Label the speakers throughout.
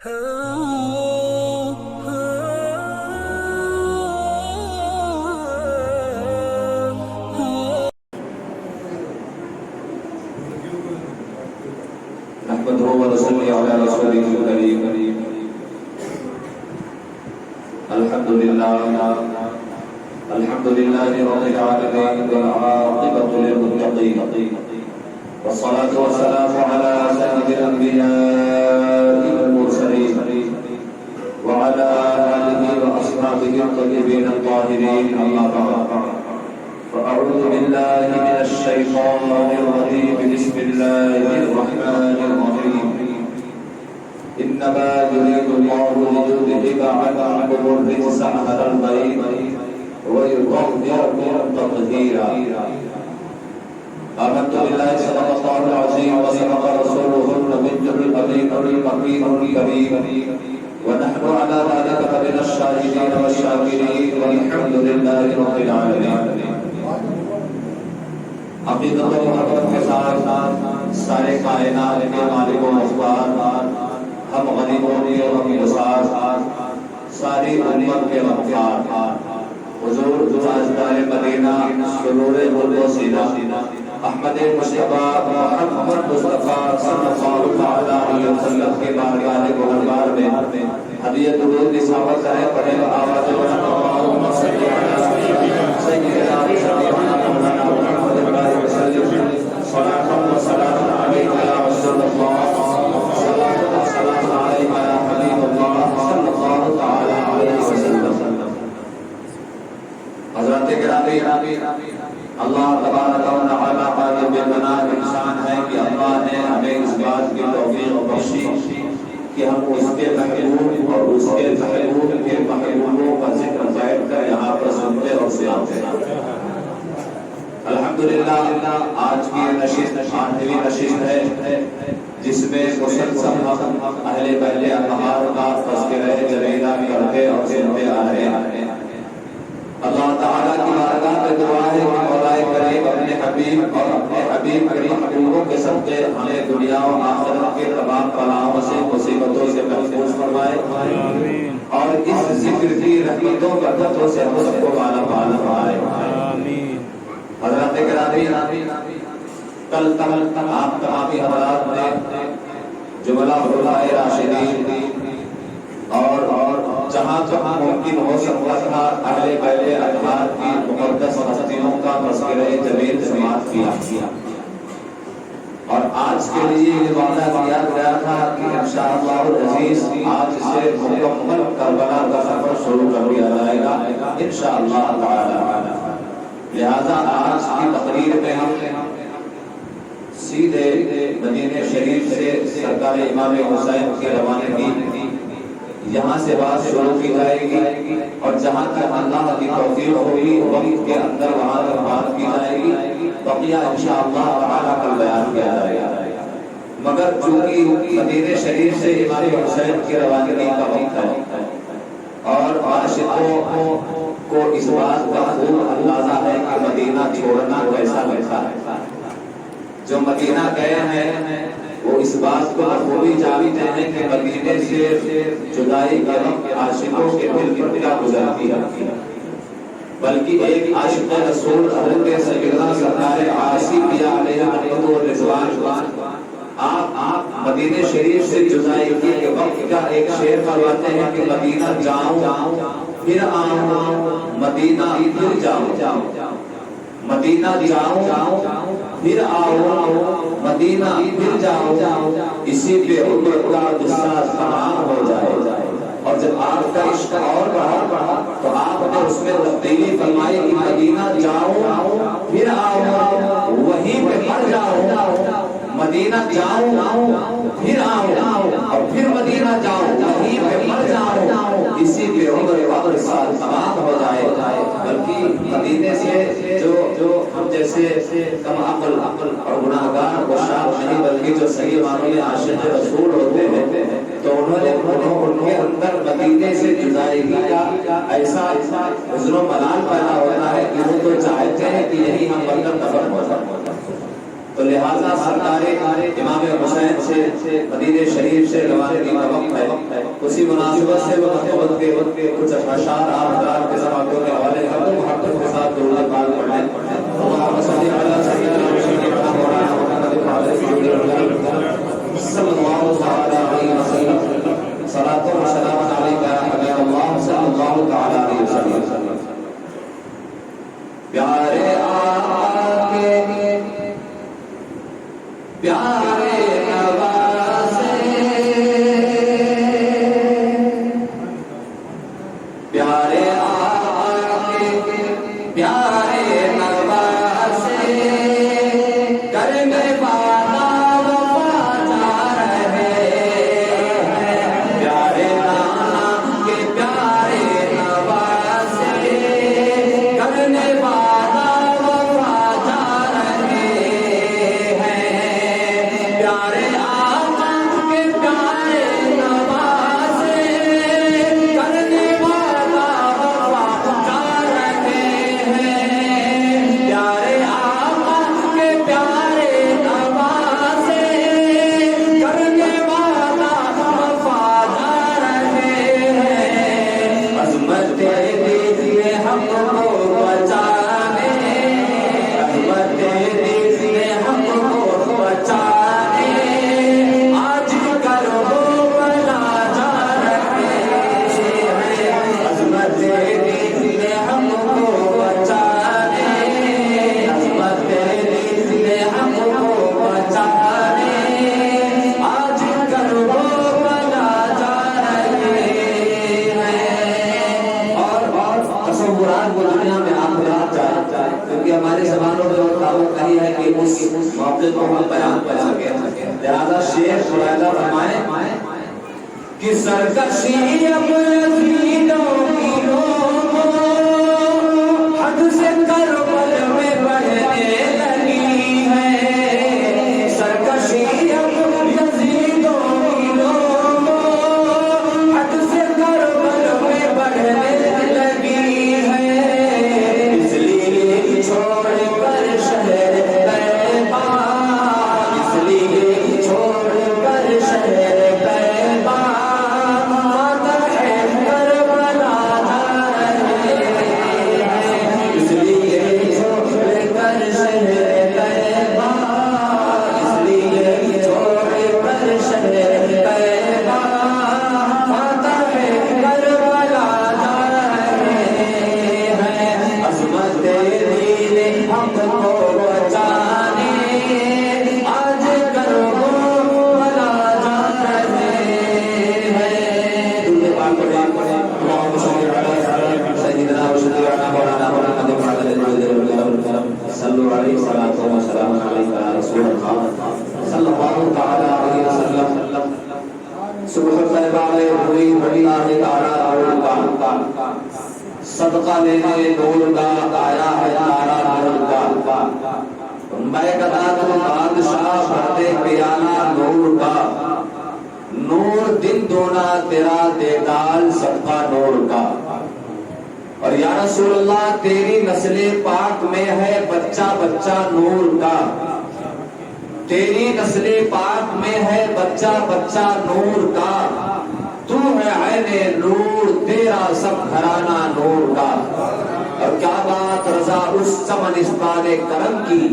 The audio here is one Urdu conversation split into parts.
Speaker 1: نحمده ونصلي على رسوله الكريم. الحمد لله رب العالمين والعاقبة للمتقين، والصلاة والسلام على سيد الأنبياء والمرسلين وعلى آله وأصحابه الطيبين الطاهرين. أما بعد، فأعوذ بالله من الشيطان الرجيم. بسم الله الرحمن الرحيم. إنما يريد الله ليذهب عنكم الرجس أهل البيت ويطهركم تطهيرا. آمنت بالله صدق الله العظيم وصدق رسوله النبي الأمين المكين الكريم، ونحن على ذلك من الشاهدين والشاكرين، والحمد لله رب العالمين. عقیدت و محبت کے ساتھ سارے کائنات کے مالک و مختار، ہم غریبوں کے ہم گسار، ساری امت کے مختار، حضور تاجدار مدینہ سرور ملک و سینہ احمد مصطفیٰ محمد مصطفیٰ صلی اللہ علیہ وسلم کے بارگاہ گہربار میں ہدیہ درود کی سابق کریں. پڑھیں آواز اللہم صلی علی سیدنا مولانا محمد وسلم صلاۃ و سلام علیک یا رسول اللہ، صلاۃ و سلام علیک یا حبیب اللہ صلی اللہ تعالی علیہ وسلم. حضرات گرامی، اللہ تبارک و تعالی قادر بنا انسان ہے کہ اللہ نے ہمیں اس بات کی توفیق بخشی کہ ہم اس کے محبوب اور اس کے محبوب کے محبوبوں کا ذکر بیٹھ کر یہاں پر سنتے اور سناتے ہیں. الحمدللہ آج کی نشست 8ویں نشست ہے جس میں مسلسل اہل بیت اطہار کا تذکرہ جلیلہ کرتے اور سنتے آ رہے ہیں. اللہ تعالیٰ کی بارگاہ میں دعا ہے کہ مولا کریم اپنے حبیب اور اپنے حبیب کے محبوبوں کے صدقے ہمیں دنیا و آخرت کے تمام بلاؤں سے مصیبتوں سے محفوظ فرمائے اور اس ذکر کی رحمتوں برکتوں سے ہم سب کو بالا بالا فرمائے. حضرات گرامی، کل تک آپ تمامی حضرات نے جملہ خلفائے راشدین اور جہاں جہاں ممکن ہو سکتا تھا اہل بیت اطہار کی مقدس ہستیوں کا تذکرہ جلیل سماعت کیا. اور آج کے لیے یہ وعدہ کیا گیا تھا کہ انشاءاللہ العزیز آج سے مکمل کربلا کا سفر شروع کر دیا جائے گا انشاءاللہ تعالی. لہذا آج کی تقریر میں ہم سیدھے مدینہ شریف سے سرکار امام حسین کی روانگی یہاں سے بات شروع کی جائے گی اور جہاں تک اللہ کی توفیق ہوگی وقت کے اندر وہاں تک بات کی جائے گی. بقیہ انشاءاللہ تعالی کل بیان کیا جائے گا. مگر چونکہ مدینہ شریف سے امام حسین کی روانگی کا وقت ہے اور عاشقوں کو اس بات کا خوب اندازہ ہے کہ مدینہ چھوڑنا کیسا لگتا ہے. جو مدینہ گئے ہیں وہ اس بات کو بخوبی جانتے ہیں کہ مدینے سے جدائی کے وقت عاشقوں کے دل پر کیا گزرتی ہے. بلکہ ایک عاشق رسول حضرت سیدنا سرکار عاصیہ علیہ الرضوان آپ مدینہ شریف سے جدائی کے وقت کا ایک شعر فرماتے ہیں کہ مدینہ جاؤں پھر آؤں، مدینہ پھر جاؤں، مدینہ جاؤں پھر آؤں، مدینہ پھر جاؤں، اسی پہ عمر کا قصہ تمام ہو جائے. اور جب آپ کا عشق اور بڑھا تو آپ نے اس میں تبدیلی فرمائی کہ مدینہ جاؤں پھر آؤں، وہیں پہ مر جاؤں، مدینہ جاؤں پھر آؤں اور پھر مدینہ جاؤں، وہیں پہ مر جاؤں، اسی پہ عمر کا قصہ تمام ہو جائے. بلکہ مدینے سے جو ہم جیسے کم عقل اور گناہگار و شاک نہیں بلکہ جو صحیح معنوں میں عاشق رسول ہوتے ہیں تو انہوں نے ان کے اندر مدینے سے جدائیگی کا ایسا حزن و ملال پیدا ہوتا ہے کہ وہ تو چاہتے ہیں کہ یہی ہم بندر دفن ہو جائیں. تو لہٰذا سرکار امام حسین سے مدینے شریف سے روانگی کا وقت ہے، اسی مناسبت سے وہ محبت کے کچھ اشعار آپ حضرات کے سماعتوں کے حوالے کر دوں، محبت کے ساتھ درود پاک پڑھ لیں۔ اللہم صلی علی سیدنا مولانا محمد صلی اللہ تعالی علیہ وسلم، صلاۃ و سلام علیک یا حبیب اللہ صلی اللہ تعالی علیہ وسلم۔ پیارے آقا کے پیارے نوازے، پیارے آقا کے پیارے نوازے، کرنے والا وفا جا رہے ہیں، پیارے نانا کے پیارے نوازے، کرنے والا وفا جا رہے ہیں، پیارے آقا کے پیارے نوازے، کرنے والا وفا جا رہے ہیں، پیارے آقا کے پیارے نوازے، کرنے والا وفا جا رہے ہیں، عظمت دیجیے ہم کو بچانے، عظمت دیجیے ہم کو بچانے، آج کربلا جا رہے ہیں، عظمت دیجیے ہم کو بچانے، عظمت دیجیے ہم کو بچانے، آج کربلا جا رہے ہیں۔ اور تصورات وہ دنیا میں آخرات جائے، کیونکہ ہماری زبانوں میں اور دعوت نہیں ہے کہ اس موقع کو ہم بیان کر سکیں، لہذا شیخ ملاحظہ فرمائیں کہ سرکشی اب یزیدوں کی لوگوں حد سے کربل میں بڑھنے لگی ہے، سرکشی اب یزیدوں کی لوگوں حد سے کربل میں بڑھنے لگی ہے، اس لیے چھوڑ کر شہر طیبہ، اس لیے چھوڑ کر شہر طیبہ، فاتح کربلا جا رہے ہیں، اس لیے چھوڑ کر شہر طیبہ، اس لیے چھوڑ کر شہر طیبہ، فاتح کربلا جا رہے ہیں، عظمت دین ہم کو بچانے، آج کربلا جا رہے ہیں۔ درود پاک پڑھیں، اللہم صلی علی سیدنا و شفیعنا مولانا محمد وعلی آلہ صلو علیہ الصلاۃ والسلام علیک یا رسول اللہ صلی اللہ تعالی علیہ وسلم۔ صبح طیبہ میں ہوئی بڑی اللہ تعالی صدقہ لینے نور کا آیا ہے تارا نور کا، میں کہتا تو بادشاہ بھرتے پیالہ نور کا، نور دن دونا تیرا دیدال صدقہ نور کا، اور یا رسول اللہ تیری نسل پاک میں ہے بچہ بچہ نور کا، تیری نسل پاک میں ہے بچہ بچہ نور کا، تو ہے عین نور تیرا سب گھرانہ نور کا، اور کیا بات رضا اس چمنستان کرم کی،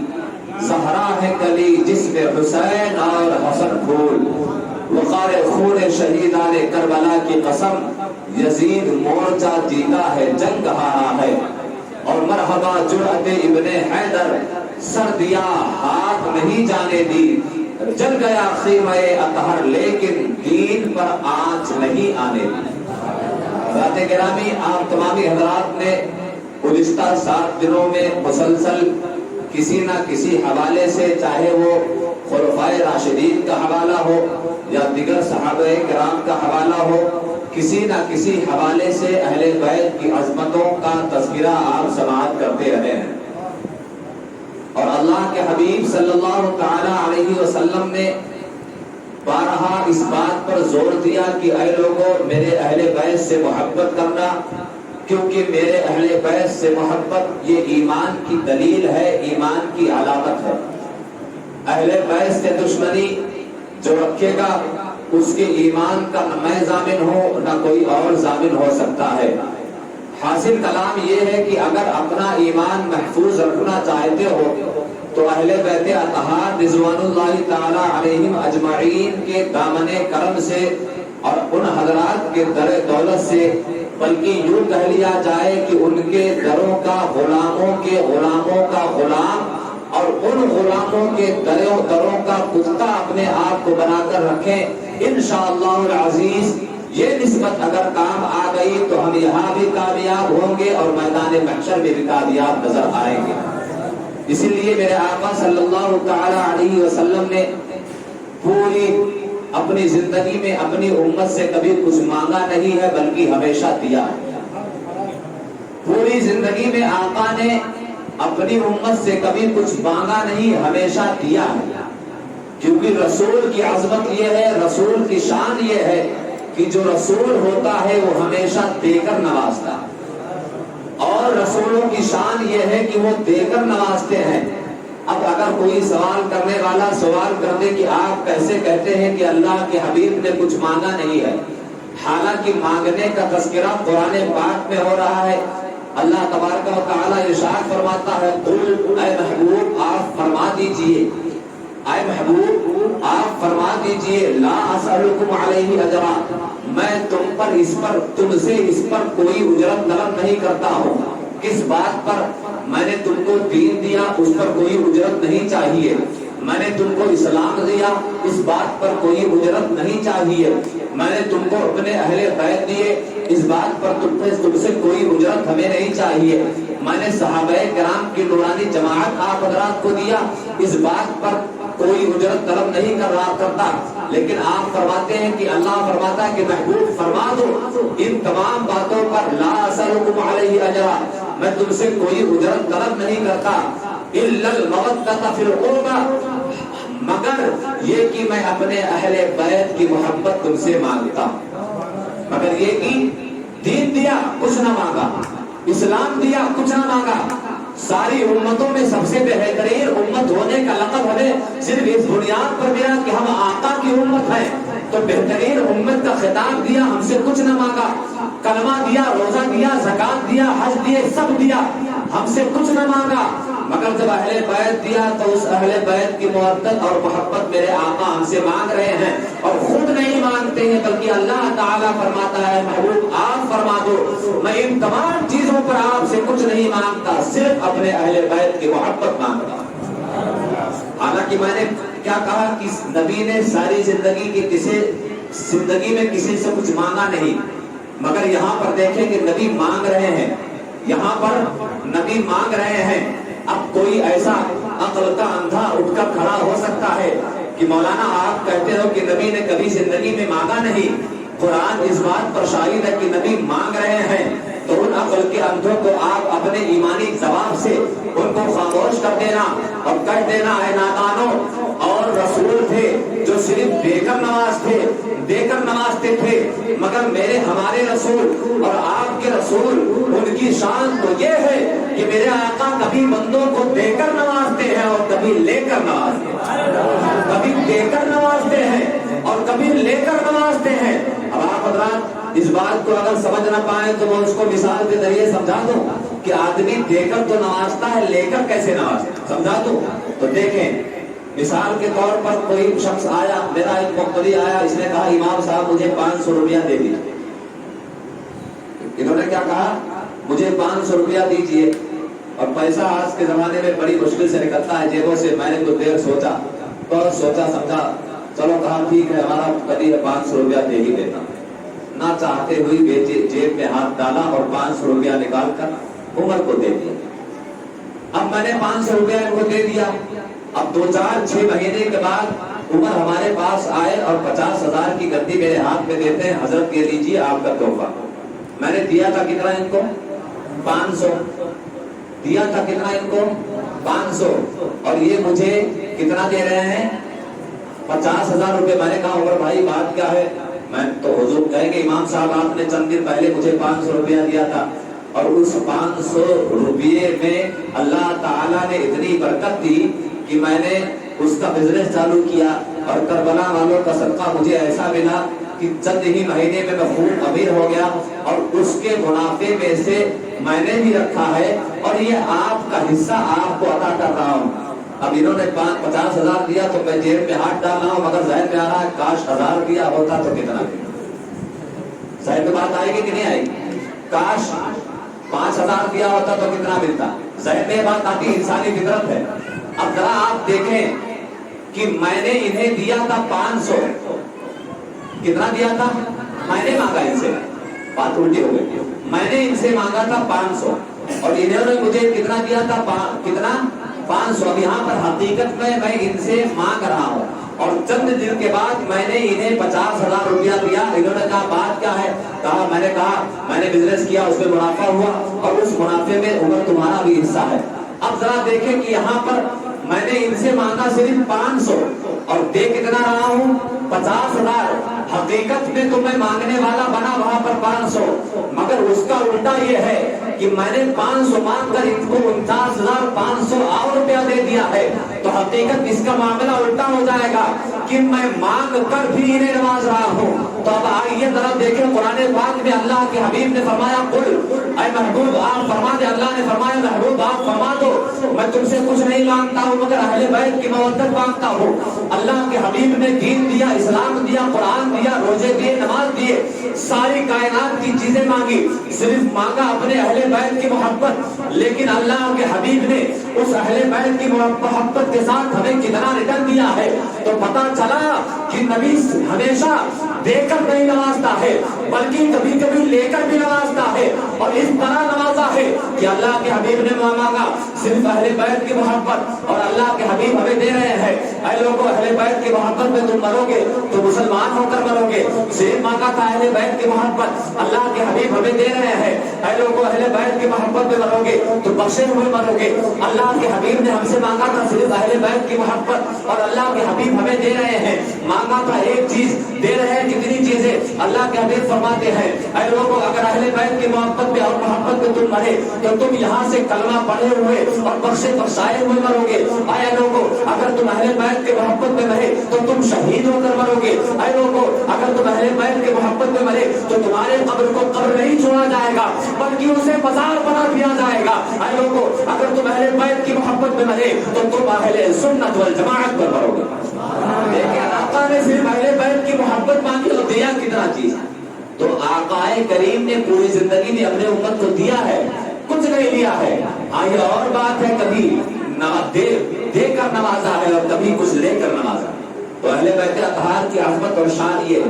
Speaker 1: زہرا ہے کلی جس میں حسین اور حسن پھول، وقار خون شہیدان کربلا کی قسم، یزید مورچہ جیتا ہے جنگ ہارا ہے، اور مرحبا جرأت ابن حیدر سر دیا ہاتھ نہیں جانے دی، جل گیا خیمہ اطہر لیکن دین پر آنچ نہیں آنے دی۔ حضرات گرامی، آپ تمامی حضرات نے گزشتہ 7 دنوں میں مسلسل کسی نہ کسی حوالے سے، چاہے وہ خلفائے راشدین کا حوالہ ہو یا دیگر صحابہ کرام کا حوالہ ہو، کسی نہ کسی حوالے سے اہل بیت کی عظمتوں کا تذکرہ آپ سماعت کرتے رہے ہیں، اور اللہ کے حبیب صلی اللہ تعالی علیہ وسلم نے بارہا اس بات پر زور دیا کہ اے لوگوں میرے اہل بیت سے محبت کرنا، کیونکہ میرے اہل بیت سے محبت یہ ایمان کی دلیل ہے، ایمان کی علامت ہے۔ اہل بیت سے دشمنی جو رکھے گا اس کے ایمان کا نہ میں ضامن ہوں نہ کوئی اور ضامن ہو سکتا ہے۔ حاصل کلام یہ ہے کہ اگر اپنا ایمان محفوظ رکھنا چاہتے ہو تو اہل بیت اطہار رضوان اللہ تعالی علیہم اجمعین کے دامن کرم سے اور ان حضرات کے در دولت سے، بلکہ یوں کہہ لیا جائے کہ ان کے دروں کا غلاموں کے غلاموں کا غلام اور ان غلاموں کے دروں کا کتا اپنے آپ کو بنا کر رکھیں، انشاءاللہ العزیز یہ نسبت اگر کام آ گئی تو ہم یہاں بھی کامیاب ہوں گے اور میدان محشر میں بھی کامیاب نظر آئیں گے۔ اسی لیے میرے آقا صلی اللہ تعالی علیہ وسلم نے پوری اپنی زندگی میں اپنی امت سے کبھی کچھ مانگا نہیں ہے بلکہ ہمیشہ دیا ہے۔ پوری زندگی میں آقا نے اپنی امت سے کبھی کچھ مانگا نہیں، ہمیشہ دیا ہے، کیونکہ رسول کی عظمت یہ ہے، رسول کی شان یہ ہے کہ جو رسول ہوتا ہے وہ ہمیشہ دے کر نوازتا ہے، اور رسولوں کی شان یہ ہے کہ وہ دے کر نوازتے ہیں۔ اب اگر کوئی سوال کرنے والا سوال کر دے کہ آپ کیسے کہتے ہیں کہ اللہ کے حبیب نے کچھ مانگا نہیں ہے، حالانکہ مانگنے کا تذکرہ قرآن پاک میں ہو رہا ہے۔ اللہ تبارک و تعالی ارشاد فرماتا ہے، قل اے محبوب آپ فرما دیجئے، اے محبوب آپ فرما دیجئے، لا اسألکم علیہ اجرا، میں تم سے اس پر کوئی اجرت طلب نہیں کرتا ہوں۔ کس بات پر؟ میں نے تم کو دین دیا، اس پر کوئی اجرت نہیں چاہیے۔ میں نے تم کو اسلام دیا، اس بات پر کوئی اجرت نہیں چاہیے۔ میں نے تم کو اپنے اہل بیت دیے، اس بات پر تم سے کوئی اجرت ہمیں نہیں چاہیے۔ میں نے صحابہ کرام کی نورانی جماعت آپ حضرات کو دیا، اس بات پر کوئی اجرت طلب نہیں کرتا، لیکن آپ فرماتے ہیں کہ اللہ فرماتا ہے کہ محبوب فرما دو ان تمام باتوں پر، لا اسألکم علیہ اجرا، میں تم سے کوئی اجرت طلب نہیں کرتا، الا المودۃ فی القربى، مگر یہ کہ میں اپنے اہل بیت کی محبت تم سے مانگتا ہوں۔ مگر یہ کہ دین دیا کچھ نہ مانگا، اسلام دیا کچھ نہ مانگا، ساری امتوں میں سب سے بہترین امت ہونے کا لقب ہمیں صرف اس بنیاد پر ملا کہ ہم آقا کی امت ہیں، تو بہترین امت کا خطاب دیا، ہم سے کچھ نہ مانگا، کلمہ دیا، روزہ دیا، زکات دیا، حج دیے، سب دیا، ہم سے کچھ نہ مانگا، مگر جب اہل بیت دیا تو اس اہل بیت کی محبت اور محبت میرے آقا ہم سے مانگ رہے ہیں، اور خود نہیں مانگتے ہیں بلکہ اللہ تعالیٰ فرماتا ہے محبوب آپ فرما دو میں ان تمام چیزوں پر آپ سے کچھ نہیں مانگتا، صرف اپنے اہل بیت کی محبت مانگتا ہوں۔ حالانکہ میں نے کیا کہا کہ نبی نے ساری زندگی میں کسی سے کچھ مانگا نہیں، مگر یہاں پر دیکھیں کہ نبی مانگ رہے ہیں، یہاں پر نبی مانگ رہے ہیں۔ اب کوئی ایسا عقل کا اندھا اٹھ کر کھڑا ہو سکتا ہے کہ مولانا آپ کہتے ہو کہ نبی نے کبھی زندگی میں مانگا نہیں، قرآن اس بات پر شاہد ہے کہ نبی مانگ رہے ہیں، تو ان عقل کے اندھوں کو آپ اپنے ایمانی جواب سے ان کو خاموش کر دینا اور کہہ دینا اے نادانو، اور رسول تھے جو صرف دے کر نوازتے تھے، مگر ہمارے رسول اور آپ کے رسول ان کی شان تو یہ ہے کہ میرے آقا کبھی بندوں کو دے کر نوازتے ہیں اور کبھی لے کر نوازتے ہیں، کبھی دے کر نوازتے ہیں اور کبھی لے کر نوازتے ہیں۔ اب آپ حضرات اس بات کو اگر سمجھ نہ پائیں تو میں اس کو مثال کے ذریعے سمجھا دوں کہ آدمی دے کر تو نوازتا ہے، لے کر کیسے نوازتا ہے، سمجھا دوں تو دیکھیں۔ مثال کے طور پر کوئی شخص آیا، میرا ایک مقتدی آیا، اس نے کہا امام صاحب مجھے 500 روپیہ دے دیجیے۔ انہوں نے کیا کہا؟ مجھے 500 روپیہ دیجیے، اور پیسہ آج کے زمانے میں بڑی مشکل سے نکلتا ہے جیبوں سے۔ میں نے کچھ دیر سوچا سمجھا، چلو کہا ٹھیک ہے ہمارا مقتدی ہے 500 روپیہ دے ہی دیتا۔ نہ چاہتے ہوئی جیب میں ہاتھ ڈالا اور 500 روپیہ نکال کر عمر کو دے دیا۔ اب میں نے 500 روپیہ ان کو دے دیا، اب 2-4-6 مہینے کے بعد عمر ہمارے پاس آئے اور 50,000 کی گدی میرے ہاتھ میں دیتے ہیں، حضرت یہ لیجیے آپ کا تحفہ۔ میں نے دیا تھا کتنا ان کو؟ 500 دیا تھا، کتنا ان کو؟ 500، اور یہ مجھے کتنا دے رہے ہیں؟ 50,000 روپے۔ میں نے کہا عمر بھائی بات کیا ہے؟ میں تو حضور کہیں گے امام صاحب آپ نے چند دن پہلے مجھے 500 روپیہ دیا تھا، اور اس 500 روپیے میں اللہ تعالیٰ نے اتنی برکت دی کہ میں نے اس کا بزنس چالو کیا، اور کربلا والوں کا صدقہ مجھے ایسا ملا کہ چند ہی مہینے میں خوب امیر ہو گیا، اور اس کے منافع میں سے میں نے بھی رکھا ہے اور یہ آپ کا حصہ آپ کو عطا کر رہا ہوں۔ اب انہوں نے 50,000 دیا تو میں جیب میں ہاتھ ڈال رہا ہوں، مگر ذہن میں آ رہا ہے کاش 1000 دیا ہوتا تو کتنا ملتا۔ ذہن میں بات آئے گی کہ نہیں آئے گی؟ کاش 5000 دیا ہوتا تو کتنا ملتا؟ ذہن میں بات آتی، انسانی فطرت ہے۔ اب ذرا آپ دیکھیں کہ میں نے انہیں دیا تھا 500، کتنا دیا تھا؟ میں نے مانگا ان سے، بات الٹی ہو گئی، میں نے ان سے مانگا تھا 500 اور انہوں نے مجھے کتنا دیا تھا؟ کتنا؟ 500۔ اب یہاں پر حقیقت میں ان سے مانگ رہا ہوں، اور چند دن کے بعد میں نے انہیں 50,000 روپیہ دیا۔ انہوں نے کہا بات کیا ہے؟ کہا میں نے بزنس کیا، اس میں منافع ہوا اور اس منافع میں عمر تمہارا بھی حصہ ہے۔ اب ذرا دیکھیں کہ یہاں پر میں نے ان سے مانگا صرف 500 اور دے کتنا رہا ہوں؟ 50,000۔ حقیقت میں تو میں مانگنے والا بنا وہاں پر 500، مگر اس کا الٹا یہ ہے کہ میں نے 500 مانگ کر ان کو 49,500 اور روپیہ دے دیا ہے۔ تو حقیقت اس کا معاملہ الٹا ہو جائے گا کہ میں مانگ کر بھی انہیں نواز رہا ہوں۔ تو اب آئیے ذرا دیکھیں قرآن پاک میں اللہ کے حبیب نے فرمایا قل، اے محبوب آپ فرما دے، اللہ نے فرمایا محبوب آپ فرما دو میں تم سے کچھ نہیں مانگتا ہوں مگر اہل بیت کی مودت مانگتا ہوں۔ اللہ کے حبیب نے دین دیا، اسلام دیا، قرآن دیا، روزے دیے، نماز دیے، ساری کائنات کی چیزیں مانگی، صرف مانگا اپنے اہل بیت کی محبت۔ لیکن اللہ کے حبیب نے اس اہل بیت کی محبت کے ساتھ ہمیں کتنا ریٹرن دیا ہے، تو پتا چلا کہ نبی ہمیشہ دے کر نہیں نوازتا ہے بلکہ کبھی کبھی لے کر بھی نوازتا ہے، اور اس طرح نوازا ہے کہ اللہ کے حبیب نے مانگا صرف اہل بیت کی محبت، اور اللہ کے حبیب ہمیں دے رہے ہیں اے لوگوں اہل بیت کی محبت میں تم مرو گے تو مسلمان ہو کر مرو گے۔ صرف مانگا تھا اہل بیت کی محبت، اللہ کے حبیب ہمیں دے رہے ہیں اے لوگوں اہل بیت کی محبت میں مرو گے تو بخشے ہوئے مرو گے۔ اللہ کے حبیب نے ہم سے مانگا تھا صرف اہل بیت کی محبت، اور اللہ کے حبیب ہمیں دے رہے ہیں، مانگا تھا ایک چیز دے رہے ہیں کتنی چیزیں۔ اللہ کے حبیب فرماتے ہیں اے لوگوں اگر اہل بیت کی محبت میں اور محبت میں تم مرے تو تم یہاں سے کلمہ پڑھے ہوئے اور بخشے بخشائے ہوئے مرو گے۔ اے لوگوں اگر تم اہل بیت کی محبت میں مرے تو تم شہید ہو کر مرو گے۔ اے لوگوں اگر تم اہل بیت کی محبت میں مرے تو تمہارے قبر کو قبر نہیں چھوڑا جائے گا بلکہ اسے مزار بنا دیا جائے گا۔ اے لوگوں اگر تم اہل بیت کی محبت میں مرے تو تم اہل سنت والجماعت پر مرو گے۔ لیکن آقا نے صرف اہل بیت کی محبت مانگی اور دیا کتنا چیز؟ تو آقا کریم نے پوری زندگی میں اپنے امت کو دیا ہے، کچھ نہیں لیا ہے۔ ہاں یہ اور بات ہے کبھی دے کر نوازا ہے اور کبھی کچھ لے کر نوازا۔ تو اہل بیت اطہار کی عظمت اور شان یہ،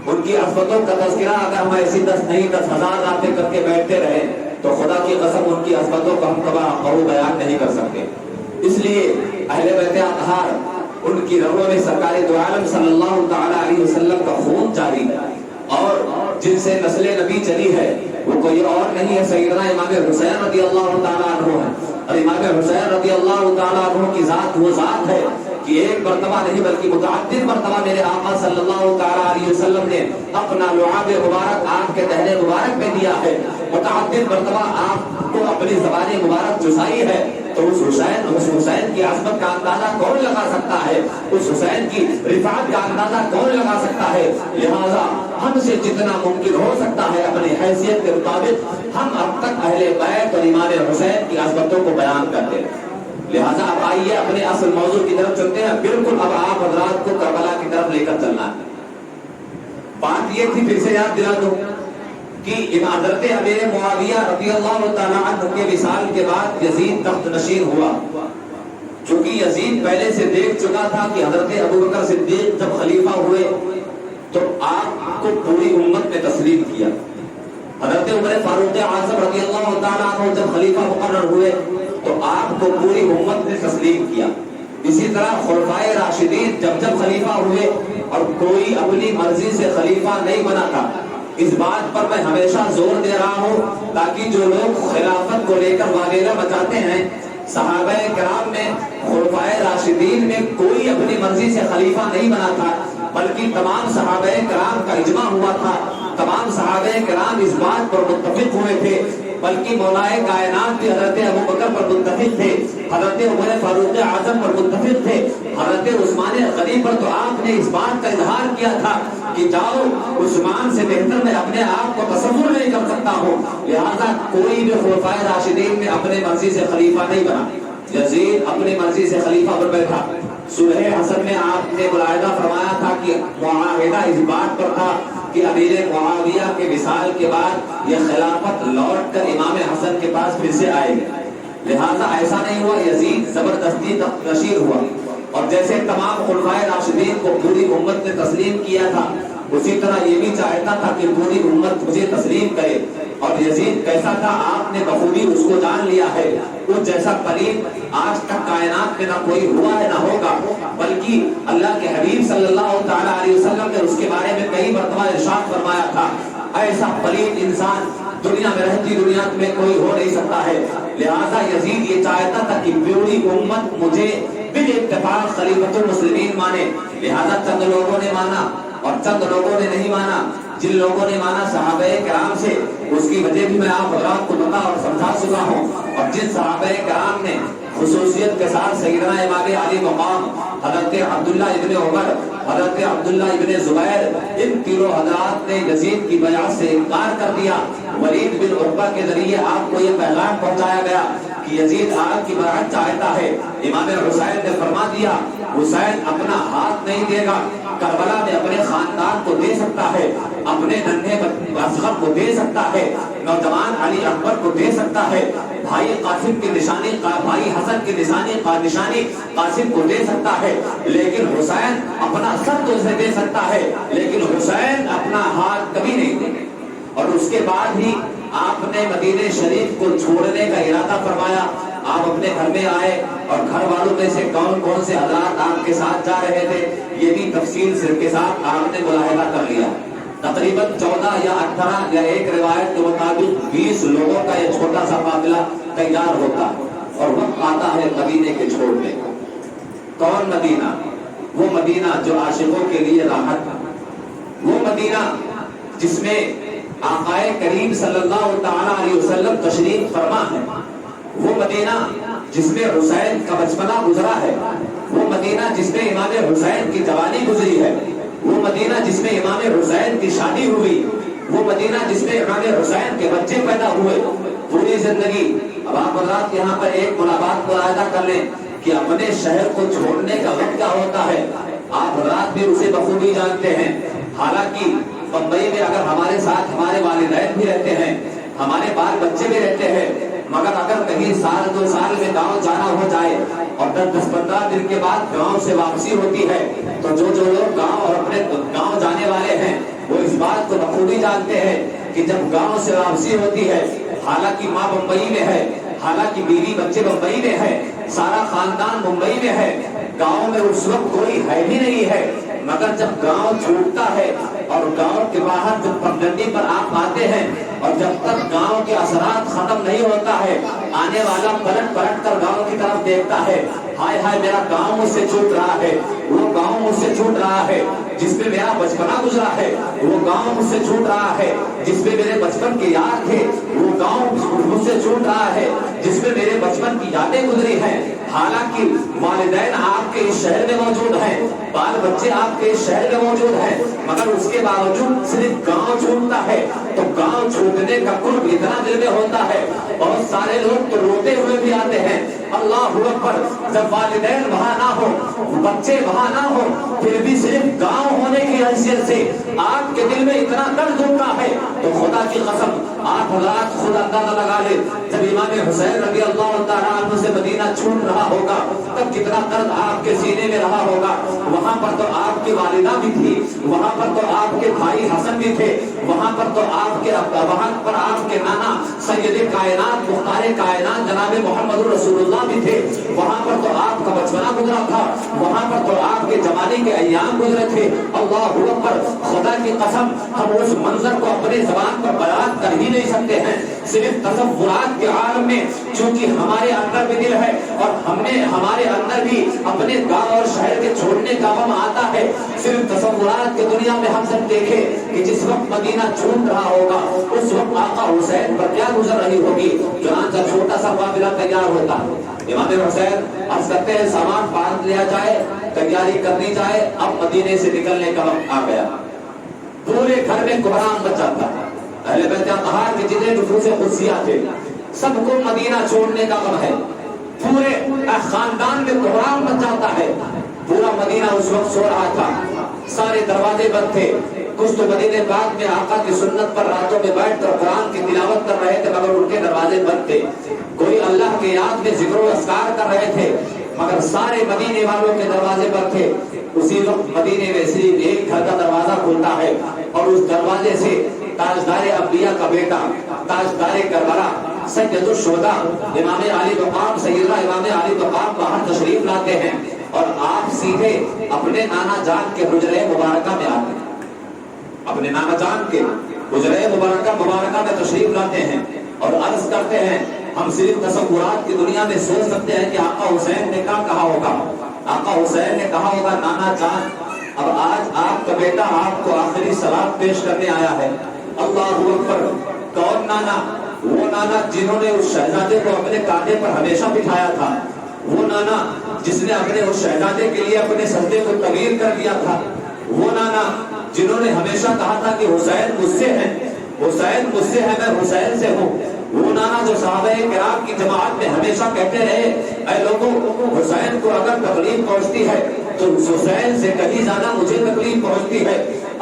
Speaker 1: ان کی عظمتوں کا تذکرہ اگر ہم ایسی 10,000 باتیں کر کے بیٹھتے رہے تو خدا کی قسم ان کی عظمتوں کو ہم کبھی بیان نہیں کر سکتے۔ اس لیے اہل بیت اطہار ان کی رگوں میں سرکار دو عالم صلی اللہ تعالی علیہ وسلم کا خون جاری ہے، اور جن سے نسل نبی چلی ہے وہ کوئی اور نہیں ہے، سیدنا امام حسین رضی اللہ تعالیٰ عنہ ہے۔ اور امام حسین رضی اللہ تعالیٰ عنہ کی ذات وہ ذات ہے کہ ایک مرتبہ نہیں بلکہ متعدد مرتبہ میرے آقا صلی اللہ تعالیٰ علیہ وسلم نے اپنا لعاب مبارک آپ کے دہنے مبارک میں دیا ہے، متعدد مرتبہ آپ کو اپنی زبان مبارک چسائی ہے۔ تو اس حسین کی عظمت کا اندازہ کون لگا سکتا ہے، اس حسین کی رفعت کا اندازہ کون لگا سکتا ہے؟ لہذا ہم سے جتنا ممکن ہو سکتا ہے اپنی حیثیت کے مطابق ہم اب تک اہل بیت اور امام حسین کی عظمتوں کو بیان کرتے ہیں۔ لہذا اب آئیے اپنے اصل موضوع کی طرف چلتے ہیں۔ بالکل اب آپ حضرات کو کربلا کی طرف لے کر چلنا ہے۔ بات یہ تھی، پھر سے یاد دلا دو کہ حضرت امیر معاویہ رضی اللہ تعالیٰ عنہ کے وصال کے بعد یزید تخت نشین ہوا۔ چونکہ یزید پہلے سے دیکھ چکا تھا کہ حضرت ابوبکر صدیق جب خلیفہ ہوئے تو آپ کو پوری امت نے تسلیم کیا۔ حضرت عمر فاروق اعظم رضی اللہ تعالیٰ عنہ جب خلیفہ مقرر ہوئے تو آپ کو پوری امت نے تسلیم کیا۔ اسی طرح خلفائے راشدین جب خلیفہ ہوئے اور کوئی اپنی مرضی سے خلیفہ نہیں بنا تھا۔ اس بات پر میں ہمیشہ زور دے رہا ہوں تاکہ جو لوگ خلافت کو لے کر واگیرہ بچاتے ہیں، صحابہ کرام میں خلفائے راشدین میں کوئی اپنی مرضی سے خلیفہ نہیں بنا تھا بلکہ تمام صحابہ کرام کا اجماع ہوا تھا۔ تمام صحابہ کرام اس بات پر متفق ہوئے تھے بلکہ مولائے کائنات بھی حضرت ابوبکر پر متفق تھے، حضرت عمر فاروق اعظم پر متفق تھے، حضرت عثمان غنی پر تو آپ نے اس بات کا اظہار کیا تھا کہ جاؤ عثمان سے بہتر میں اپنے آپ کو تصور نہیں کر سکتا ہوں۔ لہذا کوئی بھی خلفائے راشدین میں اپنے مرضی سے خلیفہ نہیں بنا، یزید اپنی مرضی سے خلیفہ پر بیٹھا۔ صلح حسن میں آپ نے ملاحظہ فرمایا تھا کہ معاہدہ اس بات پر تھا کہ امیر معاویہ کے وصال کے بعد یہ خلافت لوٹ کر امام حسن کے پاس پھر سے آئے گی، لہذا ایسا نہیں ہوا یزید زبردستی تخت نشین ہوا۔ اور جیسے تمام خلفائے راشدین کو پوری امت نے تسلیم کیا تھا، اسی طرح یہ بھی چاہتا تھا کہ پوری امت مجھے تسلیم کرے۔ اور یزید کیسا تھا آپ نے بخوبی اس کو جان لیا ہے، اس جیسا پلید آج تک کائنات میں نہ کوئی ہوا ہے نہ ہوگا، بلکہ اللہ کے حبیب صلی اللہ تعالی علیہ وسلم نے اس کے بارے میں کئی مرتبہ ارشاد فرمایا تھا ایسا پلید انسان دنیا میں رہتی دنیا میں کوئی ہو نہیں سکتا ہے۔ لہذا یزید یہ چاہتا تھا کہ پوری امت مجھے بال اتفاق خلیفۃ المسلمین مانے، لہذا چند لوگوں نے مانا اور چند لوگوں نے نہیں مانا۔ جن لوگوں نے مانا صحابہ کرام سے، اس کی وجہ بھی میں آپ حضرات کو بتا اور سمجھا چکا ہوں، اور جن صحابہ کرام نے خصوصیت کے ساتھ سیدنا امام علی مقام حضرت عبداللہ ابن عمر، حضرت عبداللہ ابن زبیر، ان تینوں حضرات نے یزید کی بیعت سے انکار کر دیا۔ ولید بن عقبہ کے ذریعے آپ کو یہ پیغام پہنچایا گیا کہ یزید آپ کی بیعت چاہتا ہے۔ امام حسین نے فرما دیا حسین اپنا ہاتھ نہیں دے گا، کربلا میں اپنے خاندان کو دے سکتا ہے، اپنے ننھے اصغر کو دے سکتا ہے، نوجوان علی اکبر کو دے سکتا ہے، بھائی قاسم کی نشانی، بھائی حسن کی نشانی قاسم کو دے سکتا ہے، لیکن حسین اپنا سر تو اسے دے سکتا ہے، لیکن حسین اپنا ہاتھ کبھی نہیں دے گا۔ اور اس کے بعد ہی آپ نے مدینہ شریف کو چھوڑنے کا ارادہ فرمایا۔ آپ اپنے گھر میں آئے اور گھر والوں میں سے کون کون سے حضرات آپ کے ساتھ جا رہے تھے یہ بھی تفصیل سے کے ساتھ آپ نے ملاحظہ کر لیا۔ تقریباً 14 یا 18 یا ایک روایت کے مطابق 20 لوگوں کا یہ چھوٹا سا قافلہ تیار ہوتا اور وقت آتا ہے مدینے کے چھوڑنے کا۔ کون مدینہ؟ وہ مدینہ جو عاشقوں کے لیے راحت تھا، وہ مدینہ جس میں آقا کریم صلی اللہ تعالی علیہ وسلم تشریف فرما ہے، وہ مدینہ جس میں حسین کا بچپنا گزرا ہے، وہ مدینہ جس میں امام حسین کی جوانی گزری ہے، وہ مدینہ جس میں امام حسین کی شادی ہوئی، وہ مدینہ جس میں امام حسین کے بچے پیدا ہوئے پوری زندگی۔ اب آپ حضرات یہاں پر ایک ملاقات ملاحظہ کر لیں کہ اپنے شہر کو چھوڑنے کا وقت کیا ہوتا ہے، آپ حضرات بھی اسے بخوبی جانتے ہیں۔ حالانکہ بمبئی میں اگر ہمارے ساتھ ہمارے والدین بھی رہتے ہیں، ہمارے بال بچے بھی رہتے ہیں، مگر اگر کہیں سال 2 سال میں گاؤں جانا ہو جائے اور 10-15 دن کے بعد گاؤں سے واپسی ہوتی ہے تو جو لوگ گاؤں اور اپنے گاؤں جانے والے ہیں وہ اس بات کو بخوبی جانتے ہیں کہ جب گاؤں سے واپسی ہوتی ہے، حالانکہ ماں بمبئی میں ہے، حالانکہ بیوی بچے بمبئی میں ہے، سارا خاندان ممبئی میں ہے، گاؤں میں اس وقت کوئی ہے بھی نہیں ہے، مگر جب گاؤں چھوٹتا ہے اور گاؤں کے باہر جب پگڈنڈی پر آپ آتے ہیں اور جب تک گاؤں کے اثرات ختم نہیں ہوتا ہے، آنے والا پلٹ کر گاؤں کی طرف دیکھتا ہے، ہائے ہائے میرا گاؤں مجھ سے چھوٹ رہا ہے، وہ گاؤں مجھ سے چھوٹ رہا ہے جس میں میرا بچپنا گزرا ہے، وہ گاؤں مجھ سے چھوٹ رہا ہے جس میں میرے بچپن کے یاد تھے، وہ گاؤں مجھ سے چھوٹ رہا ہے جس میں میرے بچپن کی یادیں گزری ہیں۔ حالانکہ والدین آپ کے اس شہر میں موجود ہیں، بال بچے آپ کے اس شہر میں موجود ہیں، مگر اس کے باوجود صرف گاؤں چھوٹتا ہے تو گاؤں چھوٹنے کا قرب اتنا دل میں ہوتا ہے، بہت سارے لوگ تو روتے ہوئے بھی آتے ہیں۔ اللہ اکبر، جب والدین وہاں نہ ہو، بچے وہاں نہ ہو، پھر بھی صرف گاؤں ہونے کی حیثیت سے آپ کے دل میں اتنا درد ہوتا ہے تو خدا کی قسم آپ حضرات خود اندازہ لگا لیں، جب امام حسین رضی اللہ تعالیٰ عنہ سے مدینہ چھوٹ رہا ہوگا تب کتنا درد آپ کے سینے میں رہا ہوگا۔ وہاں پر تو آپ کی والدہ بھی تھی، وہاں پر تو آپ کے بھائی حسن بھی تھے، وہاں پر تو آپ کے نانا سید کائنات مختار کائنات جناب محمد رسول اللہ بھی تھے، وہاں پر تو آپ کا بچپنا گزرا تھا، وہاں پر تو آپ کے جوانی کے ایام گزرے تھے۔ اللہ اکبر، خدا کی قسم ہم اس منظر کو اپنے زبان پر بیان کر ہی نہیں سکتے ہیں، صرف تصورات کے عالم میں چونکہ ہمارے اندر بھی دل ہے اور ہمارے اندر بھی اپنے گاؤں اور شہر کے چھوڑنے کا غم آتا ہے، صرف صرف تصورات کی دنیا میں ہم سب دیکھیں کہ جس وقت مدینہ چھوٹ رہا ہوگا اس وقت آقا حسین پر کیا گزر رہی ہوگی. چنانچہ چھوٹا سا قافلہ تیار ہوتا. امام حسین عرض کرتے ہیں سامان باندھ لیا جائے, تیاری کرنی جائے, اب مدینے سے نکلنے کا وقت آ گیا. پورے گھر میں کبرام بچ جاتا. اہل بیت اطہار کے جتنے نفوس قدسیہ تھے سب کو مدینہ چھوڑنے کا غم ہے. پورے خاندان میں کبرام بچ جاتا ہے. پورا مدینہ اس وقت سو رہا تھا, سارے دروازے بند تھے. کچھ تو مدینے پاک میں آقا کی سنت پر راتوں میں بیٹھ کر قرآن کی تلاوت کر رہے تھے مگر ان کے دروازے بند تھے. کوئی اللہ کے یاد میں ذکر و اذکار کر رہے تھے مگر سارے مدینے والوں کے دروازے بند تھے. اسی وقت مدینے میں صرف ایک گھر کا دروازہ کھلتا ہے اور اس دروازے سے تاجدار انبیاء کا بیٹا, تاجدار کربلا, سید الشہداء امام علی مقام سیدنا امام علی مقام باہر تشریف لاتے ہیں اور آپ سیدھے اپنے نانا جان کے حجرے مبارکہ میں آتے ہیں. اپنے نانا جان کے حجرے مبارکہ میں تشریف لاتے ہیں اور عرض کرتے ہیں ہم صرف تصورات کی دنیا میں سوچ سکتے ہیں کہ آقا حسین نے کیا کہا ہوگا. آقا حسین نے کہا ہوگا نانا جان اب آج آپ کا بیٹا آپ کو آخری سلام پیش کرنے آیا ہے. اللہ اکبر. کون نانا؟ وہ نانا جنہوں نے اس شہزادے کو اپنے کاندھے پر ہمیشہ بٹھایا تھا. وہ نانا جس نے اپنے اس شہزادے کے لیے اپنے سجدے کو طویل کر دیا تھا. وہ نانا جنہوں نے ہمیشہ کہا تھا کہ حسین مجھ سے ہے, حسین مجھ سے ہے, میں حسین سے ہوں. وہ نانا جو صحابہ کرام کی جماعت میں ہمیشہ کہتے رہے اے لوگوں حسین کو اگر تکلیف پہنچتی ہے تو حسین سے کہیں زیادہ مجھے تکلیف پہنچتی ہے.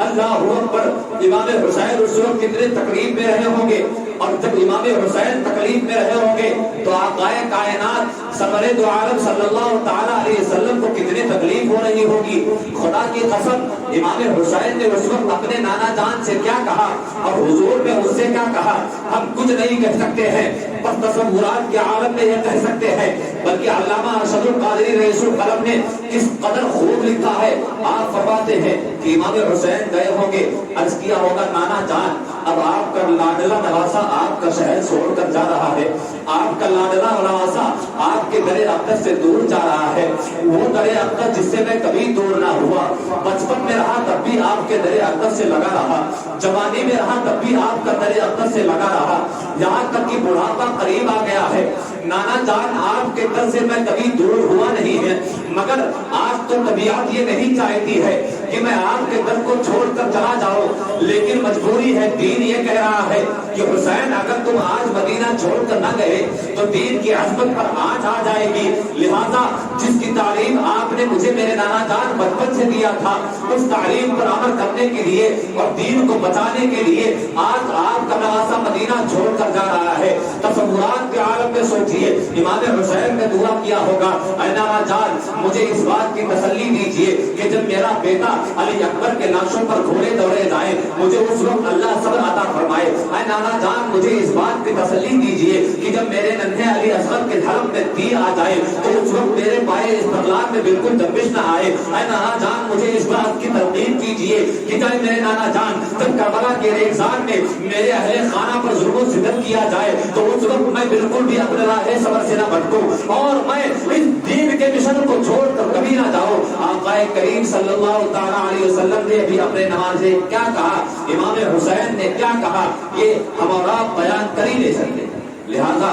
Speaker 1: اللہ اکبر. امام حسین اس وقت کتنے تکلیف میں رہے ہوں گے اور جب امام حسین تکلیف میں رہے ہوں گے تو آقائے کائنات سرور دو عالم صلی اللہ تعالی علیہ وسلم کو کتنی تکلیف ہو رہی ہوگی. خدا کی قسم امام حسین نے اس وقت اپنے نانا جان سے کیا کہا اور حضور نے اس سے کیا کہا ہم کچھ نہیں کہہ سکتے ہیں, بس تصورات کے عالم میں یہ کہہ سکتے ہیں. بلکہ علامہ ارشد القادری رئیس القلم نے کس قدر خوب لکھا ہے. آپ فرماتے ہیں کہ امام حسین گئے ہوں گے, عرض کیا ہوگا نانا جان اب آپ کا لاڈلا نواسا آپ کا شہر چھوڑ کر جا رہا ہے. آپ کا لاڈلا نواسا آپ کے در اقدس سے دور جا رہا ہے. وہ در اقدس جس سے میں کبھی دور نہ ہوا. بچپن میں رہا تب بھی آپ کے در اقدس سے لگا رہا, جوانی میں رہا تب بھی آپ کا در اقدس سے لگا رہا, یہاں تک کہ بڑھاپا قریب آ گیا ہے. نانا جان آپ کے در سے میں کبھی دور ہوا نہیں ہے مگر آج تو طبیعت یہ نہیں چاہتی ہے کہ میں آپ کے در کو چھوڑ کر چلا جاؤں, لیکن مجبوری ہے. دین یہ کہہ رہا ہے کہ حسین اگر تم آج مدینہ چھوڑ کر نہ گئے تو دین کی عظمت پر آنچ آ جائے گی. لہذا جس کی تعلیم آپ نے مجھے میرے نانا جان بچپن سے دیا تھا اس تعلیم پر عمل کرنے کے لیے اور دین کو بچانے کے لیے آج آپ کا نواسا مدینہ چھوڑ کر جا رہا ہے. تصورات کے عالم میں سوچئے امام حسین نے دعا کیا ہوگا اے نانا جان مجھے اس بات کی تسلی دیجئے کہ جب میرا بیٹا علی اکبر کے لاشوں پر گھوڑے دوڑے جائیں مجھے اس وقت اللہ صبر عطا فرمائے. اے نانا جان مجھے اس بات کی تسلی دیجئے کہ جب میرے ننھے علی اصغر کے دھڑم میں تیر آ جائے تو اس وقت میرے پائے استقلال میں بالکل جنبش نہ آئے. اے نانا جان مجھے اس بات کی تلقین کیجئے کہ جب میرے نانا جان جب کربلا کے ریگزار میں میرے اہل خانہ پر ظلم و ستم کیا جائے تو اس وقت میں بالکل بھی اپنے راہ صبر سے نہ بھٹکوں اور میں اس دین کے مشن کو چھوڑ کر کبھی نہ جاؤں. آقا کریم صلی اللہ تعالی علیہ وسلم نے بھی اپنے نماز سے کیا کہا, امام حسین نے کیا کہا, یہ ہمارا بیان کر ہی نہیں سکتے. لہذا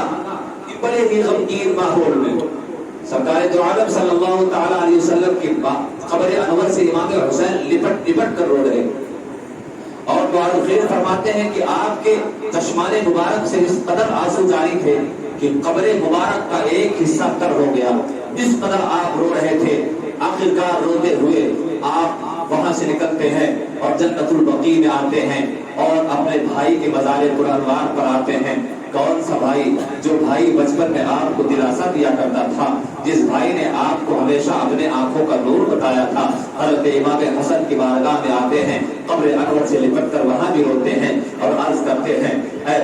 Speaker 1: بڑے ہی غمگین ماحول میں سرکار دو عالم صلی اللہ تعالی علیہ وسلم کی قبر انور سے امام حسین لپٹ لپٹ کر رو رہے اور دعا خیر فرماتے ہیں کہ آپ کے چشمان مبارک سے اس قدر آنسو جاری تھے کہ قبر مبارک کا ایک حصہ تر ہو گیا. جس قدر آپ رو رہے تھے آخرکار روتے ہوئے آپ وہاں سے نکلتے ہیں اور جنت البقیع میں آتے ہیں اور اپنے بھائی کے مزار پرانوار پر آتے ہیں. کون سا بھائی؟ جو بھائی بچپن میں آپ کو دلاسا دیا کرتا تھا, جس بھائی نے آپ کو ہمیشہ اپنے آنکھوں کا نور بتایا تھا. حضرت امام حسن کی بارگاہ میں آتے ہیں, قبر انور سے لپٹ کر وہاں بھی روتے ہیں اور عرض کرتے ہیں اے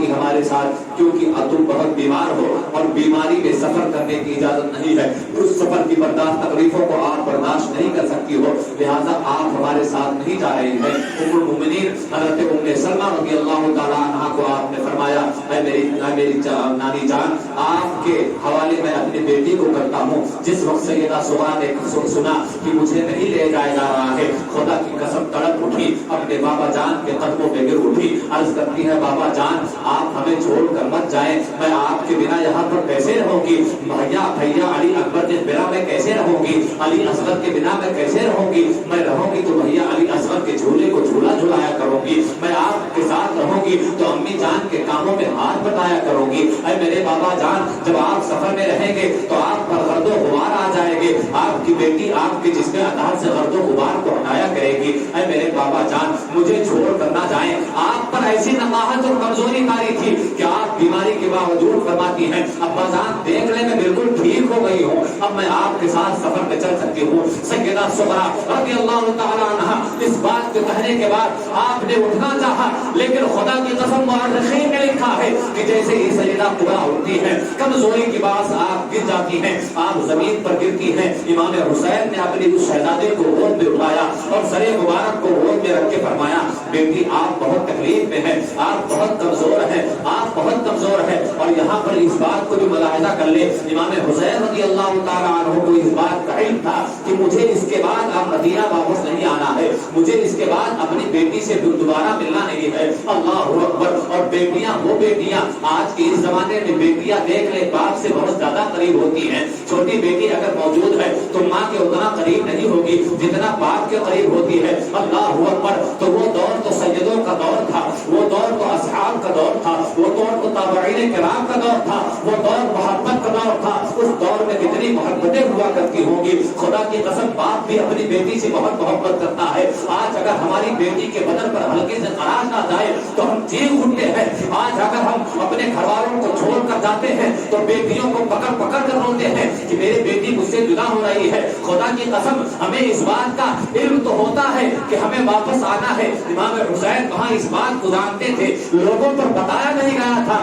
Speaker 1: گی ہمارے ساتھ کیونکہ تم بہت بیمار ہو اور بیماری میں سفر کرنے کی اجازت نہیں ہے، اس سفر کی برداشت تکلیفوں کو آپ برداشت نہیں کر سکتی ہو، لہٰذا آپ ہمارے ساتھ نہیں جا رہی ہیں۔ ام المؤمنین حضرت ام سلمہ رضی اللہ تعالیٰ عنہا کو آپ نے فرمایا اے میری نانی جان، آپ کے حوالے میں اپنی بیٹی کو کرتا ہوں۔ جس وقت سیدہ سغرا نے سنا کہ مجھے نہیں لے جایا جا رہا ہے، خدا کی قسم تڑپ اٹھی، اپنے بابا جان کے قدموں پہ گر اٹھی، عرض کرتی ہے بابا جان آپ ہمیں چھوڑ کر مت جائیں، میں آپ کے بنا یہاں پر کیسے رہوں گی، بھیا علی اکبر کے بنا میں کیسے رہوں گی، علی اصغر کے بنا میں کیسے رہوں گی، میں رہوں گی تو بھیا علی اصغر کے جھولے کو جھولا جھلایا کروں گی، میں آپ کے ساتھ رہوں گی تو امی جان کے کاموں میں ہاتھ بٹایا کروں گی۔ اے میرے بابا جان جب آپ سفر میں رہیں گے تو آپ پر غرد و غبار آ جائے گے، آپ کی بیٹی آپ کے جسم اطہار سے غرد و غبار کو ہٹایا کرے گی۔ اے میرے بابا جان مجھے چھوڑ کر نہ جائیں، آپ پر ایسی نقاہت اور کمزوری کاری تھی کہ آپ بیماری کے باوجود فرماتی ہیں ابا جان دیکھنے میں بالکل ٹھیک ہو گئی ہوں، اب میں آپ کے ساتھ سفر میں چل سکتی ہوں۔ سیدہ سغرا رضی اللہ تعالیٰ عنہا اس بات کو کہنے کے بعد آپ نے اٹھنا چاہا، لیکن خدا کی قسم مورخین نے لکھا ہے کہ جیسے ہی سیدہ قبرا اٹھتی ہے کمزوری کی باعث آپ گر جاتی ہیں، آپ زمین پر گرتی ہیں۔ امام حسین نے اپنی اس شہزادے کو گود میں اٹھایا اور سر مبارک کو گود میں رکھ کے فرمایا بیٹی آپ بہت تکلیف میں ہیں، آپ بہت کمزور ہیں، آپ بہت کمزور ہیں۔ اور یہاں پر اس بات کو بھی ملاحظہ کر لے، امام حسین رضی اللہ تعالیٰ عنہ کو اس بات کا علم تھا کہ مجھے اس کے بعد اب مدینہ واپس نہیں آنا ہے، مجھے اس کے بعد اپنی بیٹی سے دوبارہ ملنا نہیں ہے۔ اللہ اکبر۔ اور بیٹیاں وہ بیٹیاں آج کے اس زمانے میں بیٹیاں دیکھ لے باپ سے بہت زیادہ قریب ہوتی ہیں، چھوٹی بیٹی اگر موجود ہے تو ماں کے اتنا قریب نہیں ہوگی جتنا باپ کے قریب ہوتی ہے۔ اللہ اکبر۔ تو وہ دور تو سیدوں کا دور تھا، وہ دور تو اصحاب کا دور تھا، وہ دور تو تابعین کرام کا دور تھا، وہ دور محبت کا دور تھا۔ اس دور میں کتنی محبتیں ہوا کرتی ہوں گی، خدا کی قسم باپ بھی اپنی بیٹی سے بہت محبت کرتا ہے۔ آج اگر ہماری بیٹی کے بدن پر ہلکے سے خراش نہ جائے تو ہم چیخ اٹھتے ہیں، آج اگر ہم اپنے گھر والوں کو چھوڑ کر جاتے ہیں تو بیٹیوں کو پکڑ پکڑ کر روتے ہیں کہ میری بیٹی مجھ سے جدا ہو رہی ہے۔ خدا کی قسم ہمیں اس بات کا علم تو ہوتا ہے کہ ہمیں واپس آنا ہے۔ امام حسین وہاں اس بات کو جانتے تھے، لوگوں پر بتایا نہیں گیا تھا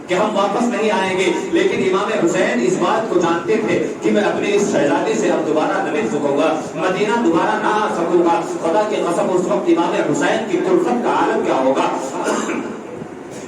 Speaker 1: کہ ہم واپس نہیں آئیں گے، لیکن امام حسین اس بات کو جانتے تھے کہ میں اپنے اس شہزادے سے اب دوبارہ نہ مل سکوں گا، مدینہ دوبارہ نہ آ سکوں گا۔ خدا کی قسم اس وقت امام حسین کی کلفت کا عالم کیا ہوگا،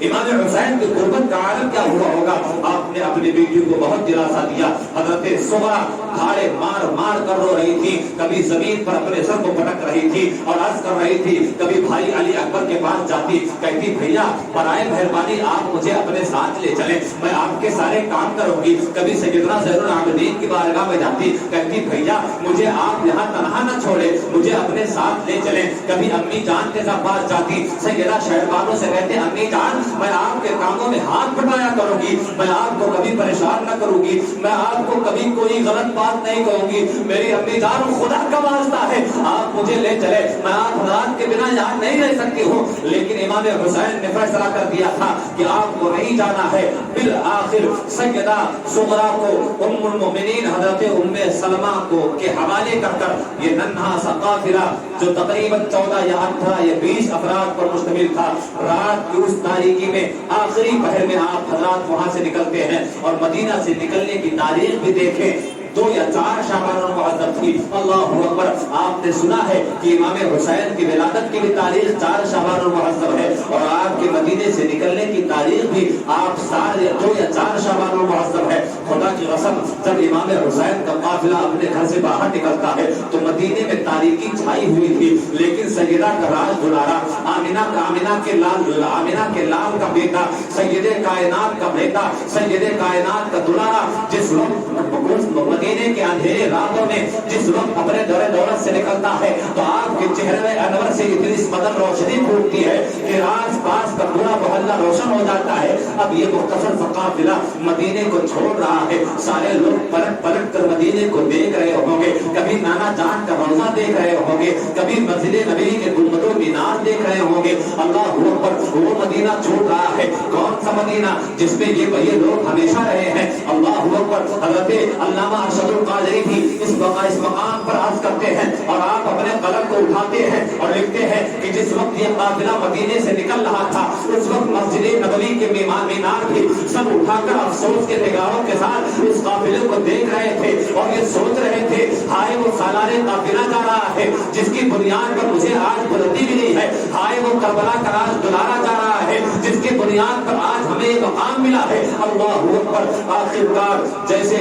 Speaker 1: امام حسین کی غربت کا عالم کیا ہوا ہوگا۔ آپ نے اپنی بیٹی کو بہت دلاسا دیا۔ حضرت سغرا دھاڑے مار مار کر رو رہی تھی، کبھی زمین پر اپنے سر کو پٹک رہی تھی اور عرض کر رہی تھی، کبھی بھائی علی اکبر کے پاس جاتی کہتی بھیا برائے مہربانی آپ مجھے اپنے ساتھ لے چلیں، میں آپ کے سارے کام کروں گی۔ کبھی سیدنا زین العابدین کی بارگاہ میں جاتی کہتی بھیا مجھے آپ یہاں تنہا نہ چھوڑے، مجھے اپنے ساتھ لے چلیں۔ کبھی امی جان کے پاس جاتی، سیدہ شہربانوں سے کہتے امی جان میں آپ کے کاموں میں ہاتھ بٹایا کروں گی، میں آپ کو کبھی پریشان نہ کروں گی، میں آپ کو کبھی کوئی غلط بات نہیں کہوں گی، میری امی جان خدا کا واسطہ ہے آپ مجھے لے چلے، میں آپ حضرات کے بنا یہاں نہیں رہ سکتی ہوں۔ لیکن امام حسین نے فیصلہ کر دیا تھا کہ آپ کو نہیں جانا ہے۔ بالآخر سیدہ سغرا کو ام المؤمنین حضرت ام سلمہ کو کے حوالے کر یہ ننھا سا قافلہ جو تقریباً 14 یا 18 یا 20 افراد پر مشتمل تھا، رات کی اس تاریکی میں آخری پہر میں آپ حضرات وہاں سے نکلتے ہیں اور مدینہ سے نکلنے کی تاریخ بھی دیکھیں 2 یا 4 شعبان المعظم تھی۔ اللہ اکبر۔ آپ نے سنا ہے کہ امام حسین کی ولادت کی بھی تاریخ 4 شعبان المعظم ہے اور آپ کے مدینے سے نکلنے کی تاریخ بھی آپ 2 یا 4 شعبان المعظم ہے۔ خدا کی قسم جب امام حسین کا قافلہ اپنے گھر سے باہر نکلتا ہے تو مدینے میں تاریکی چھائی ہوئی تھی، لیکن سیدہ کا راز دلارا آمینہ کے لال کا بیٹا، سید کائنات کا بیٹا، سید کائنات کا دلارا جس وقت مدینے کے اندھیرے راتوں میں جس وقت اپنے دور دولت سے نکلتا ہے تو آپ کے چہرے انور سے اتنی قدر روشنی پھوٹتی ہے کہ آس پاس کا پورا محلہ
Speaker 2: روشن ہو جاتا ہے. اب یہ مختصر سا قافلہ مدینے کو چھوڑ رہا ہے. سارے لوگ پلٹ پلٹ کر مدینے کو دیکھ رہے ہوں گے. کبھی نانا جان کا روزہ دیکھ رہے ہوں گے, کبھی مسجد نبی کے گنبد و مینار دیکھ رہے ہوں گے. اللہ اکبر, وہ مدینہ چھوڑ رہا ہے. کون سا مدینہ جس میں یہ لوگ ہمیشہ رہے ہیں. اللہ اکبر. حضرت علامہ ارشد القادری بھی اس مقام پر عرض کرتے ہیں اور آپ اپنے قلم کو اٹھاتے ہیں اور لکھتے ہیں کہ جس وقت یہ قافلہ مدینے سے نکل رہا تھا اس وقت مسجد نبوی کے مینار بھی سب اٹھا کر افسوس کے نگاہوں کے ساتھ اس قافلے کو دیکھ رہے تھے اور یہ سوچ رہے تھے ہائے وہ سالار قافلہ جا رہا ہے جس کی بنیاد پر مجھے آج بلندی ملی ہے. ہائے وہ کربلا کا راج دلارا جا رہا ہے جس کی بنیاد پر آج ہمیں یہ مقام ملا ہے. اللہ اکبر. آخرکار جیسے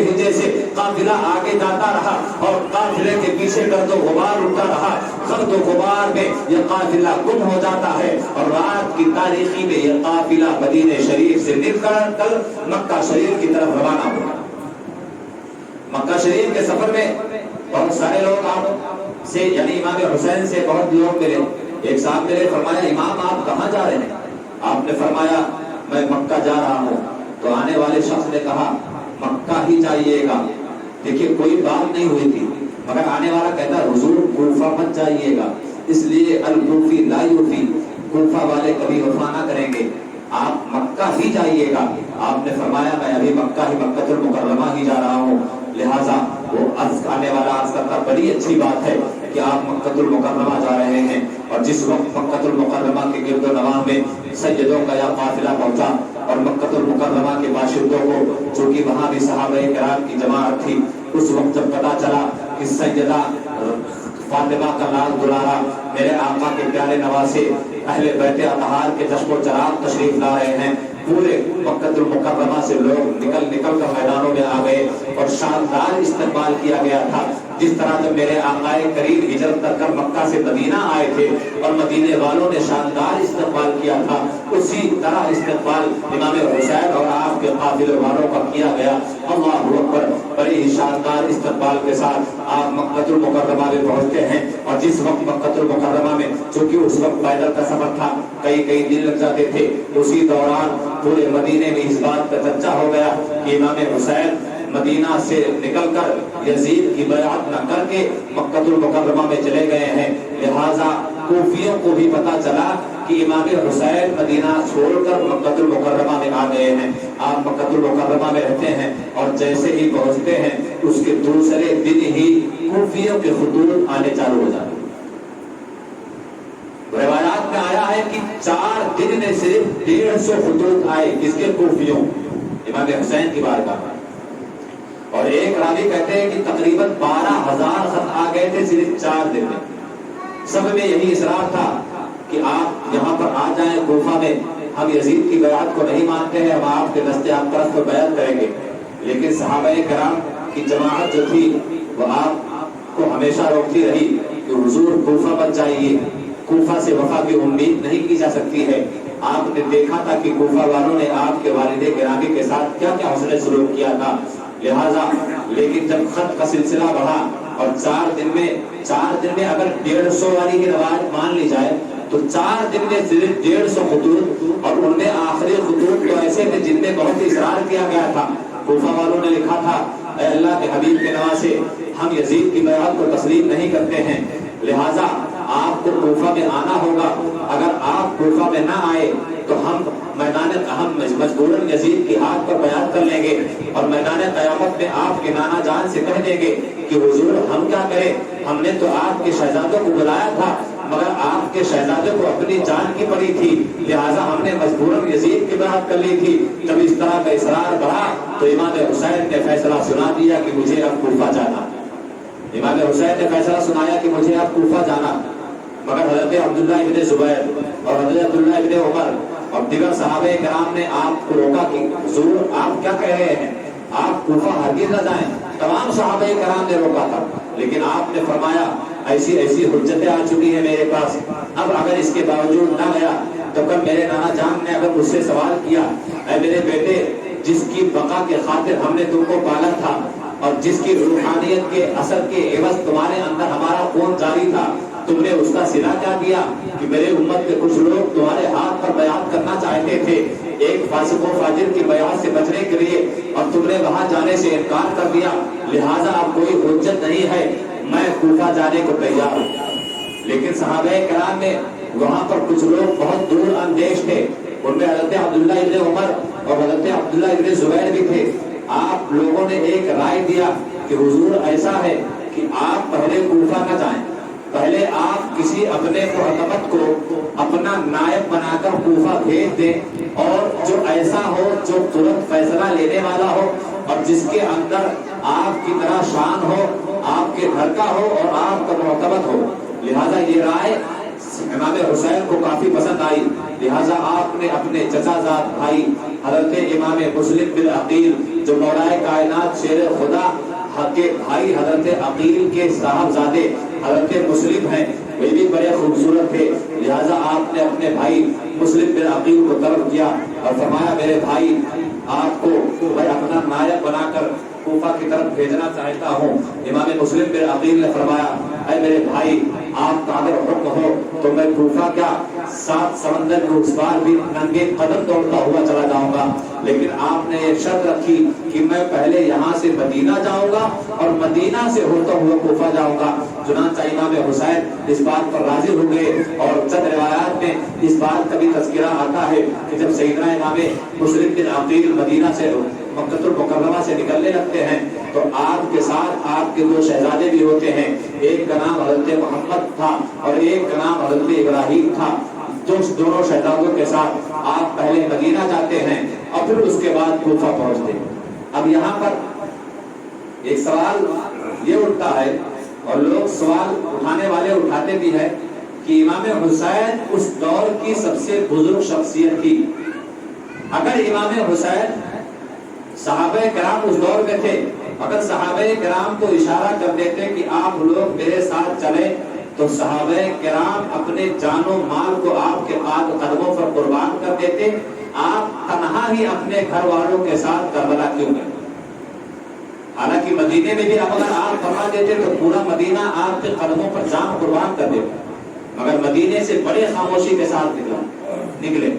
Speaker 2: قافلہ آگے جاتا رہا اور قافلے کے پیچھے گرد و غبار اٹھتا رہا, گرد و غبار میں یہ قافلہ گم ہو جاتا ہے اور رات کی تاریخی میں یہ قافلہ مدینہ شریف سے نکل کر مکہ شریف کی طرف روانہ ہوا. مکہ شریف کے سفر میں بہت سارے لوگ آپ سے یعنی امام حسین سے بہت لوگ ملے. ایک صاحب میرے فرمایا امام آپ کہاں جا رہے ہیں؟ آپ نے فرمایا میں مکہ جا رہا ہوں. تو آنے والے شخص نے کہا مکہ ہی جائیے گا. دیکھیے کوئی بات نہیں ہوئی تھی مگر آنے والا کہتا حضور کوفہ مت جائیے گا, اس لیے الکوفی لا یوفی, کوفہ والے کبھی وفا نہ کریں گے, آپ مکہ ہی جائیے گا. آپ نے فرمایا میں ابھی مکہ المکرمہ ہی جا رہا ہوں. لہٰذا وہ آنے والا عرض کرتا بڑی اچھی بات ہے کہ آپ مکہ المکرمہ جا رہے ہیں. اور جس وقت مکہ المکرمہ کے گرد و نواح میں سیدوں کا یا قافلہ پہنچا اور مکہ المکرمہ کے باشندوں کو چونکہ وہاں بھی صحابہ کرام کی جماعت تھی, اس وقت جب پتا چلا کہ سیدہ فاطمہ کا لال دلارا میرے آقا کے پیارے نواسے اہل بیت اطہار کے چشم و چراغ تشریف لا رہے ہیں, پورے مکہ المکرمہ سے لوگ نکل کر میدانوں میں آ گئے اور شاندار استقبال کیا گیا تھا. جس طرح جب میرے آقائے کریم ہجرت کر مکہ سے مدینہ آئے تھے اور مدینے والوں نے شاندار استقبال کیا تھا, اسی طرح استقبال امام حسین اور آپ کے قافلے والوں کا کیا گیا. اللہ اکبر. بڑے ہی شاندار استقبال کے ساتھ آپ مکہ المکرمہ میں پہنچتے ہیں اور جس وقت مکہ المکرمہ میں چونکہ اس وقت پیدل کا سفر تھا, کئی دن لگ جاتے تھے, اسی دوران پورے مدینے میں اس بات کا چرچا ہو گیا کہ امام حسین مدینہ سے نکل کر یزید کی بیعت نہ کر کے مکہ المکرمہ میں چلے گئے ہیں. لہٰذا کوفیوں کو بھی پتا چلا کہ امام حسین مدینہ چھوڑ کر مکہ المکرمہ میں آ گئے ہیں. آپ مکہ المکرمہ میں رہتے ہیں اور جیسے ہی پہنچتے ہیں اس کے دوسرے دن ہی کوفیوں کے خطوط آنے چالو ہو جاتے ہیں. روایات میں آیا ہے کہ 4 دن میں صرف 150 خطوط آئے. کس کے؟ کوفیوں, امام حسین کی بارگاہ میں. اور ایک راوی کہتے ہیں کہ تقریباً 12,000 خط آ گئے تھے صرف 4 دن میں. سب میں یہی اصرار تھا کہ آپ یہاں پر آ جائیں کوفہ میں, ہم یزید کی بیعت کو نہیں مانتے ہیں, ہم آپ کے دست اقدس کو بیعت کریں گے. لیکن صحابہ کرام کی جماعت جو تھی وہ آپ کو ہمیشہ روکتی رہی کہ حضور کوفہ مت جائیے, کوفہ سے وفا کی امید نہیں کی جا سکتی ہے. آپ نے دیکھا تھا کہ کوفہ والوں نے آپ کے والد گرامی کے ساتھ کیا کیا حسن سلوک کیا تھا. لہذا لیکن جب خط کا سلسلہ بڑھا اور 4 دن میں اگر 150 والی کی روایت مان لی جائے تو 4 دن میں صرف 150 خطوط, اور ان میں آخری خطوط تو ایسے تھے جن میں بہت اصرار کیا گیا تھا. کوفہ والوں نے لکھا تھا اے اللہ کے حبیب کے نواسے, ہم یزید کی بیعت کو تسلیم نہیں کرتے ہیں, لہذا آپ کو کوفہ میں آنا ہوگا. اگر آپ کوفہ میں نہ آئے تو ہم مجبوراً یزید کی ہاتھ پر بیعت کر لیں گے اور میدان قیامت میں آپ کے نانا جان سے کہہ دیں گے کہ حضور ہم کیا کریں, ہم نے تو آپ کے شہزادوں کو بلایا تھا مگر آپ کے شہزادوں کو اپنی جان کی پڑی تھی, لہٰذا ہم نے مجبوراً یزید کی بیعت کر لی تھی. جب اس طرح کا اصرار بڑھا تو امام حسین نے فیصلہ سنا دیا کہ مجھے اب کوفہ جانا. امام حسین نے فیصلہ سنایا کہ مجھے اب کوفہ جانا, مگر حضرت عبداللہ ابن زبیر اور حضرت عبداللہ ابن عمر اور دیگر صحابہ کرام نے آپ کو روکا کہ حضور آپ کیا کہہ رہے ہیں, آپ کوفہ ہرگز نہ جائیں. تمام صحابہ کرام نے روکا تھا, لیکن آپ نے فرمایا ایسی حجتیں آ چکی ہیں میرے پاس, اب اگر اس کے باوجود نہ گیا تو کل میرے نانا جان نے اگر مجھ سے سوال کیا اے میرے بیٹے جس کی بقا کے خاطر ہم نے تم کو پالا تھا اور جس کی روحانیت کے اثر کے عوض تمہارے اندر ہمارا خون جاری تھا, تم نے اس کا صلہ کیا کیا کہ میرے امت کے کچھ لوگ تمہارے ہاتھ پر بیعت کرنا چاہتے تھے ایک فاسق و فاجر کی بیعت سے بچنے کے لیے، اور تم نے وہاں جانے سے انکار کر دیا، لہذا اب کوئی حجت نہیں ہے، میں کوفہ جانے کو تیار ہوں۔ لیکن صحابہ کرام میں وہاں پر کچھ لوگ بہت دور اندیش تھے، ان میں حضرت عبداللہ ابن عمر اور حضرت عبداللہ ابن زبیر بھی تھے۔ آپ لوگوں نے ایک رائے دیا کہ حضور ایسا ہے کہ آپ پہلے کوفہ نہ جائیں، پہلے آپ کسی اپنے معتمد کو اپنا نائب بنا کر کوفہ بھیج دیں، اور جو ایسا ہو جو ترنت فیصلہ لینے والا ہو اور جس کے اندر آپ کی طرح شان ہو، آپ کے گھر کا ہو اور آپ کا معتمد ہو۔ لہذا یہ رائے امام حسین کو کافی پسند آئی، لہذا آپ نے اپنے چچا زاد بھائی حضرت امام مسلم بن عقیل جو مولا کائنات شیر خدا کے بھائی حضرت عقیل کے صاحبزادے حضرت مسلم ہیں، وہ بھی بڑے خوبصورت تھے، لہذا آپ نے اپنے بھائی مسلم بن عقیل کو طلب کیا اور فرمایا میرے بھائی آپ کو میں اپنا نائب بنا کر کوفہ کی طرف بھیجنا چاہتا ہوں۔ امام مسلم بن عقیل نے فرمایا اے میرے بھائی آپ کا اگر حکم ہو تو میں کوفہ کیا 7 سمندر کے اس پار بھی ننگے قدم دوڑتا ہوا چلا جاؤں گا، لیکن آپ نے یہ شرط رکھی کہ میں پہلے یہاں سے مدینہ جاؤں گا اور مدینہ سے ہوتا ہوا کوفہ جاؤں گا۔ چنانچہ امام حسین اس بات پر راضی ہو گئے، اور چند روایات میں اس بات کا بھی تذکرہ آتا ہے کہ جب سیدنا امام مسلم بن عقیل مدینہ سے مکہ المکرمہ سے نکلنے لگتے ہیں تو آپ کے ساتھ آپ کے 2 شہزادے بھی ہوتے ہیں، ایک کا نام حضرت محمد تھا اور ایک کا نام حضرت ابراہیم تھا۔ دونوں شہزادوں کے ساتھ آپ پہلے مدینہ جاتے ہیں اور پھر اس کے بعد کوفہ پہنچتے ہیں۔ اب یہاں پر ایک سوال یہ اٹھتا ہے، اور لوگ سوال اٹھانے والے اٹھاتے بھی ہیں کہ امام حسین اس دور کی سب سے بزرگ شخصیت تھی، اگر امام حسین صحابہ کرام اس دور میں تھے، اگر صحابہ کرام کو اشارہ کر دیتے کہ آپ لوگ میرے ساتھ چلیں تو صحابہ کرام اپنے جان و مال کو آپ کے قدموں پر قربان کر دیتے، آپ تنہا ہی اپنے گھر والوں کے ساتھ کربلا کیوں گئے؟ حالانکہ مدینے میں بھی اگر آپ فرما دیتے تو پورا مدینہ آپ کے قدموں پر جان قربان کر دیتا، مگر مدینے سے بڑے خاموشی کے ساتھ نکلے،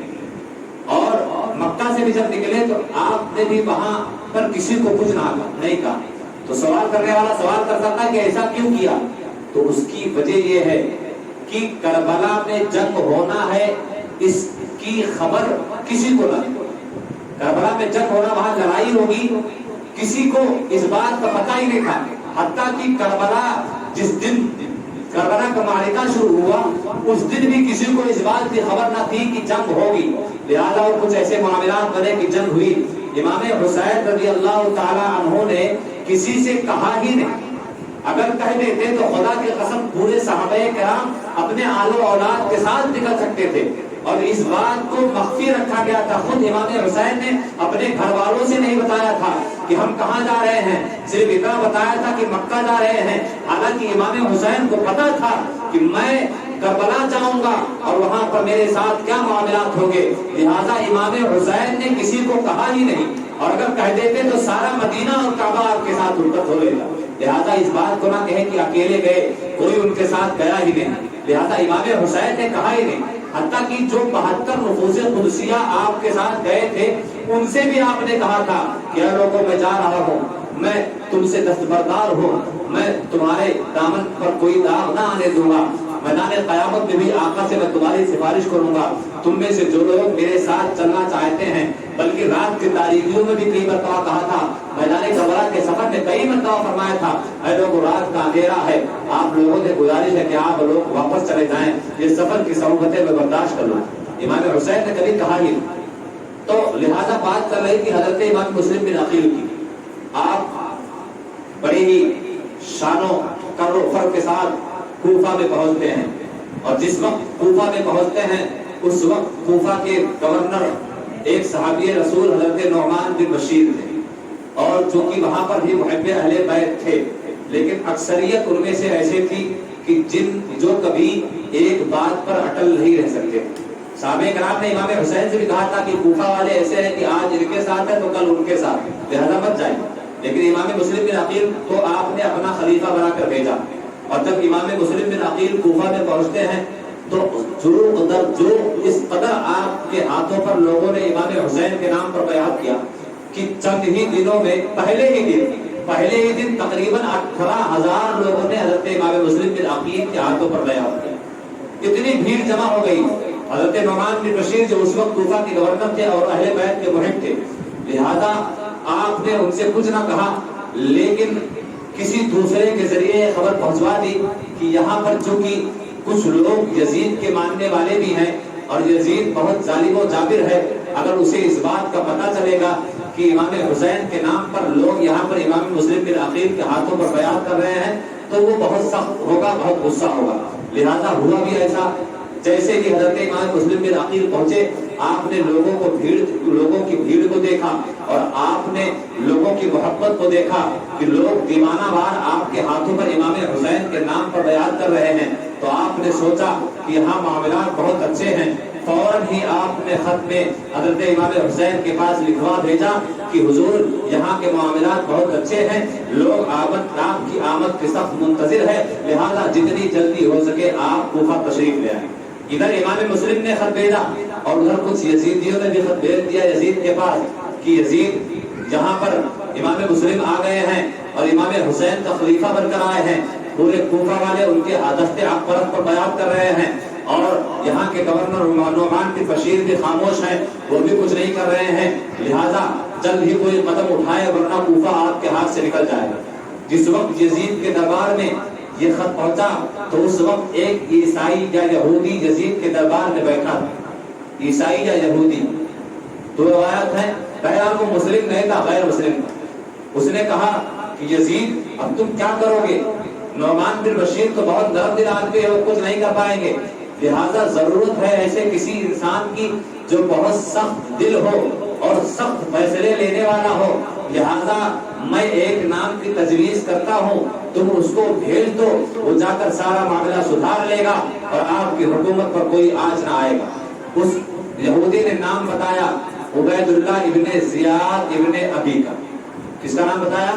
Speaker 2: اور مکہ سے بھی جب نکلے تو آپ نے بھی وہاں پر کسی کو کچھ نہیں کہا۔ تو سوال کرنے والا سوال کر سکتا ہے کہ ایسا کیوں کیا؟ تو اس کی وجہ یہ ہے کہ کربلا میں جنگ ہونا ہے اس کی خبر کسی کو نہ، کربلا میں جنگ ہونا، وہاں لڑائی ہوگی، کسی کو اس بات کا پتہ ہی نہیں تھا، حتیٰ کہ کربلا جس دن کربلا کا معرکہ شروع ہوا اس دن بھی کسی کو اس بات کی خبر نہ تھی کہ جنگ ہوگی، لہذا اور کچھ ایسے معاملات بنے کہ جنگ ہوئی۔ امام حسین رضی اللہ تعالی عنہ نے کسی سے کہا ہی نہیں، اگر کہہ دیتے تو خدا کی قسم پورے صحابہ کرام اپنے آل و اولاد کے ساتھ نکل سکتے تھے، اور اس بات کو مخفی رکھا گیا تھا۔ خود امام حسین نے اپنے گھر والوں سے نہیں بتایا تھا کہ ہم کہاں جا رہے ہیں، صرف اتنا بتایا تھا کہ مکہ جا رہے ہیں، حالانکہ امام حسین کو پتا تھا کہ میں کربلا جاؤں گا اور وہاں پر میرے ساتھ کیا معاملات ہوں گے، لہذا امام حسین نے کسی کو کہا ہی نہیں، اور اگر کہہ دیتے تو سارا مدینہ اور کعبہ آپ کے ساتھ الٹت ہو گیا، لہذا اس بات کو نہ کہیں کہ اکیلے گئے، کوئی ان کے ساتھ گیا ہی نہیں، لہذا امام حسین نے کہا ہی نہیں، حتیٰ کہ جو 72 نفوس قدسیہ آپ کے ساتھ گئے تھے ان سے بھی آپ نے کہا تھا کہ اے لوگوں میں جا رہا ہوں، میں تم سے دستبردار ہوں، میں تمہارے دامن پر کوئی داغ نہ آنے دوں گا، میدان قیامت میں بھی آقا سے میں تمہاری سفارش کروں گا، تم میں سے جو لوگ میرے ساتھ چلنا چاہتے ہیں، بلکہ رات کی تاریکیوں میں بھی کئی مرتبہ کہا تھا، میدان کربلا کے سفر میں کئی مرتبہ فرمایا تھا اے لوگوں رات کا اندھیرا ہے، آپ لوگوں سے گزارش ہے کہ آپ لوگ واپس چلے جائیں، یہ سفر کی صعوبتیں میں برداشت کر لوں۔ امام حسین نے کبھی کہا ہی نہیں، تو لہذا بات کر رہی کہ حضرت امام مسلم بن عقیل کی، آپ بڑی ہی شان و کر و فر کے ساتھ کوفہ میں پہنچتے ہیں، اور جس وقت کوفہ میں پہنچتے ہیں اس وقت کوفہ کے گورنر ایک صحابی رسول حضرت نعمان بن بشیر تھے، اور چونکہ وہاں پر بھی محب اہل بیت تھے، لیکن اکثریت ان میں سے ایسے تھی کہ جو کبھی ایک بات پر اٹل نہیں رہ سکتے۔ صحابہ کرام نے امام حسین سے بھی کہا تھا کہ کوفہ والے ایسے ہیں کہ آج ان کے ساتھ ہے تو کل ان کے ساتھ، لہذا مت جائیں، لیکن امام مسلم بن عقیل کو آپ نے اپنا خلیفہ بنا کر بھیجا، اور جب امام مسلم بن عقیل کوفہ میں پہنچتے ہیں تو جو اس قدر آپ کے ہاتھوں ہاتھوں پر لوگوں نے امام حسین کے نام پر بیعت کیا کہ چند ہی دنوں میں پہلے ہی دن تقریباً 18,000 لوگوں نے حضرت امام مسلم بن عقیل کے ہاتھوں پر بیعت کیا. اتنی بھیڑ جمع ہو گئی. حضرت نعمان بن بشیر جو اس وقت کوفہ کے گورنر تھے اور اہل بیت کے محب تھے، لہذا آپ نے ان سے کچھ نہ کہا، لیکن کسی دوسرے کے ذریعے خبر پہنچوا دی کہ یہاں پر چونکہ کچھ لوگ یزید کے ماننے والے بھی ہیں اور یزید بہت ظالم و جابر ہے، اگر اسے اس بات کا پتہ چلے گا کہ امام حسین کے نام پر لوگ یہاں پر امام مسلم بن عقیل کے ہاتھوں پر بیعت کر رہے ہیں تو وہ بہت سخت ہوگا، بہت غصہ ہوگا. لہذا ہوا بھی ایسا. جیسے کہ حضرت امام مسلم بن عقیل پہنچے، آپ نے لوگوں کی بھیڑ کو دیکھا اور آپ نے لوگوں کی محبت کو دیکھا کہ لوگ دیوانہ وار آپ کے ہاتھوں پر امام حسین کے نام پر بیعت کر رہے ہیں، تو آپ نے سوچا کہ یہاں معاملات بہت اچھے ہیں. فوراً ہی آپ نے خط میں حضرت امام حسین کے پاس لکھوا بھیجا کہ حضور یہاں کے معاملات بہت اچھے ہیں، لوگ آپ کی آمد کے سخت منتظر ہے، لہذا جتنی جلدی ہو سکے آپ کوفہ تشریف لے آئیں. ادھر امام مسلم نے خط بھیجا اور ادھر کچھ یزیدیوں نے بھی خط بھیج دیا یزید کے پاس کہ یزید یہاں پر امام مسلم آ گئے ہیں اور امام حسین کا خلیفہ بن کر آئے ہیں، پورے کوفہ والے ان کے دست اقبرت پر بیعت کر رہے ہیں اور یہاں کے گورنر نعمان بن بشیر بھی خاموش ہیں، وہ بھی کچھ نہیں کر رہے ہیں، لہذا جلد ہی کوئی قدم اٹھائے ورنہ کوفہ آپ کے ہاتھ سے نکل جائے گا. جس وقت یزید کے دربار میں یہ خط پہنچا تو اس وقت ایک عیسائی یا یہودی یزید کے دربار میں بیٹھا تھا. عیسائی یا یہودی دو روایت ہیں، بہرحال وہ مسلم نہیں تھا، غیر مسلم تھا. اس نے کہا کہ یزید اب تم کیا کرو گے؟ نعمان بن بشیر تو بہت نرم دل آدمی ہے، وہ کچھ نہیں کر پائیں گے، لہذا ضرورت ہے ایسے کسی انسان کی جو بہت سخت دل ہو اور سخت فیصلے لینے والا ہو، لہذا میں ایک نام کی تجویز کرتا ہوں، تم اس کو بھیج دو، وہ جا کر سارا معاملہ سدھار لے گا اور آپ کی حکومت پر کوئی آنچ نہ آئے گا. اس یہودی نے نام بتایا عبید اللہ ابن زیاد ابن ابی کا. کس کا نام بتایا؟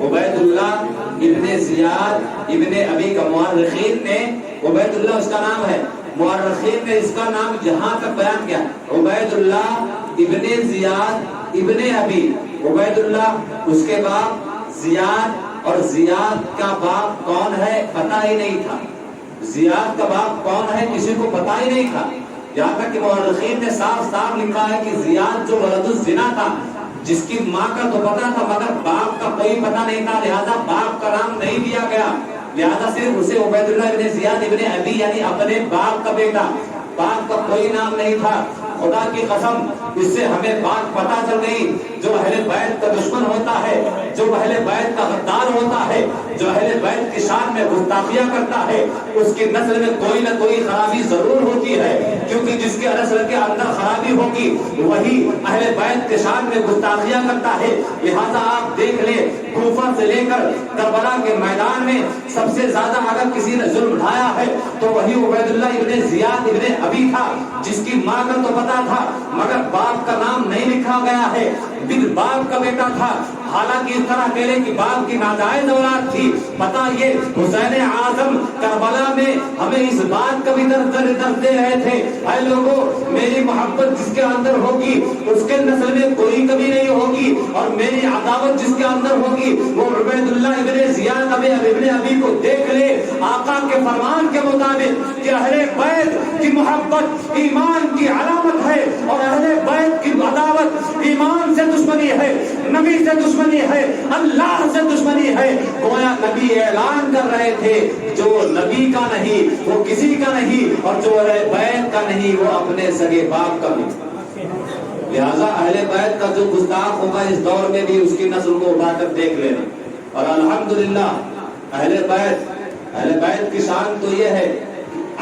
Speaker 2: عبید اللہ ابن زیاد ابن ابی کا. مورخین نے عبید اللہ اس کا نام ہے، مورخین نے اس کا نام یہاں تک بیان کیا عبید اللہ ابن زیاد ابن ابی. عبید اللہ اس کے باپ زیاد، اور زیاد کا باپ کون ہے پتہ ہی نہیں تھا. زیاد کا باپ کون ہے کسی کو پتہ ہی نہیں تھا، یہاں تک کہ مورخین نے صاف صاف لکھا ہے کہ زیاد جو ولد الزنا تھا، جس کی ماں کا تو پتہ تھا مگر باپ کا کوئی پتہ نہیں تھا، لہذا باپ کا نام نہیں دیا گیا، لہذا صرف اسے عبید اللہ ابن زیاد ابن ابی یعنی اپنے باپ کا بیٹا، باپ کا کوئی نام نہیں تھا. خدا کی قسم اس سے ہمیں بات پتہ چل گئی، جو اہل بیت کا دشمن ہوتا ہے، جو اہل بیت کا غدار ہوتا ہے، جو اہل بیت کی شان میں گستاخیاں کرتا ہے، اس کی نسل میں کوئی نہ کوئی خرابی ضرور ہوتی ہے، کیونکہ جس کے نسل کے اندر خرابی ہوگی وہی اہل بیت کی شان میں گستاخیاں کرتا ہے. لہذا آپ دیکھ لیں کوفہ سے لے کر کربلا کے میدان میں سب سے زیادہ اگر کسی نے ظلم ڈھایا ہے تو وہی عبید اللہ ابن زیاد ابن ابی تھا، جس کی ماں کا تو پتہ تھا مگر باپ کا نام نہیں لکھا گیا ہے، بن باپ کا بیٹا تھا. حالانکہ اس طرح کہہ لیں کہ باپ کی ناجائز اولاد تھی. پتہ یہ حسین اعظم کربلا میں ہمیں اس بات کا بھی درد دے رہے تھے، اے لوگوں میری محبت جس کے اندر ہوگی اس کے نسل میں کوئی کمی نہیں ہوگی، اور میری عداوت جس کے اندر ہوگی وہ عبید اللہ ابن زیاد ابن ابی کو دیکھ لے. آقا کے فرمان کے مطابق کہ اہل بیت کی محبت ایمان کی علامت ہے اور اہل بیت کی عداوت ایمان سے دشمنی ہے، نبی سے دشمنی ہے، اللہ سے دشمنی ہے. گویا نبی اعلان کر رہے تھے جو نبی کا نہیں وہ کسی کا نہیں، اور جو اہل بیت کا نہیں وہ اپنے سگے باپ کا بھی. لہذا اہل بیت کا جو گستاخ ہوگا اس دور میں بھی اس کی نسل کو اٹھا کر دیکھ لینا. اور الحمدللہ اہل بیت کی شان تو یہ ہے،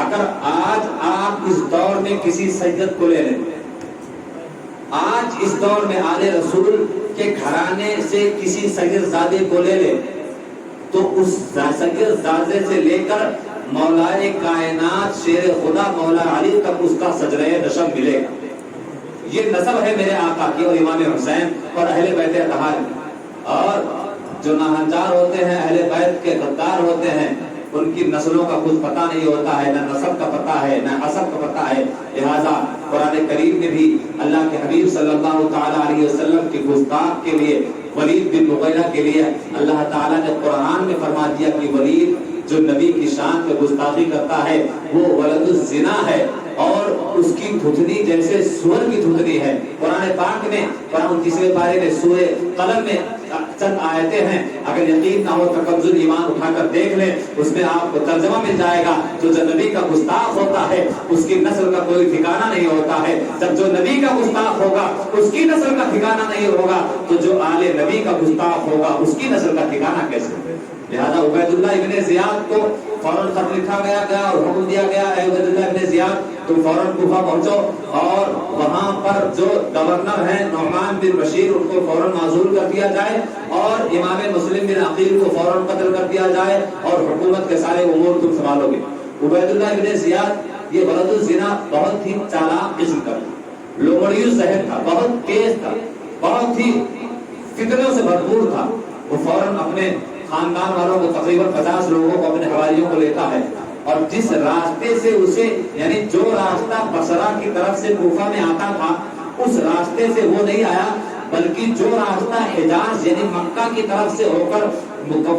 Speaker 2: اگر آج آپ اس دور میں کسی سید کو لے لیں، آج اس دور میں آل رسول کے گھرانے سے کسی سید زادے کو لے لیں تو اس سید زادے سے لے کر مولائے کائنات شیر خدا مولا علی تک اس کا سجرہ نسب ملے گا. یہ نسب ہے میرے آقا کی اور امام حسین اور اہل بیت اطہار. اور جو ناہنجار ہوتے ہیں اہل بیت کے غدار ہوتے ہیں ان کی نسلوں کا کچھ پتہ نہیں ہوتا ہے، نہ نسب کا پتہ ہے نہ حسب کا پتہ ہے. لہذا قرآن کریم میں بھی اللہ کے حبیب صلی اللہ تعالی علیہ وسلم کی گستاخ کے لیے ولید بن مغیرہ کے لیے اللہ تعالیٰ نے قرآن میں فرما دیا کہ ولید جو نبی کی شان پہ گستاخی کرتا ہے وہ ولد الزنا ہے اور اس کی تھتنی جیسے سور کی تھتنی ہے۔ قرآن پاک میں قرآن 29ویں پارے میں سورہ قلم میں چند آیتیں ہیں، اگر یقین نہ ہو تو کمزور ایمان اٹھا کر دیکھ لیں، اس میں آپ کو ترجمہ مل جائے گا۔ جو نبی کا گستاخ ہوتا ہے اس کی نسل کا کوئی ٹھکانہ نہیں ہوتا ہے، جب جو نبی کا گستاخ ہوگا اس کی نسل کا ٹھکانہ نہیں ہوگا تو جو آل نبی کا گستاخ ہوگا اس کی نسل کا ٹھکانہ کیسے ہوگا؟ لہذا عبید اللہ ابن زیاد کو فوراً خط لکھا گیا اور حکم دیا گیا، اے عبید اللہ ابن زیاد تم فوراً کوفہ پہنچو اور وہاں پر جو گورنر ہیں نعمان بن بشیر ان کو فوراً معزول کر دیا جائے اور امام مسلم بن عقیل کو فوراً قتل کر دیا جائے اور حکومت کے سارے امور تم سنبھالو گے۔ عبید اللہ ابن زیاد یہ ولد الزنا بہت ہی چالاک قسم کا لومڑی الذہن تھا، بہت تیز تھا، بہت ہی فتنوں سے بھرپور تھا۔ وہ فوراً اپنے خاندان والوں کو تقریباً 50 لوگوں کو اپنے حواریوں کو لیتا ہے اور جس راستے سے اسے یعنی جو راستہ بصرہ کی طرف سے کوفہ میں آتا تھا اس راستے سے وہ نہیں آیا، بلکہ جو راستہ حجاز یعنی مکہ کی طرف سے ہو کر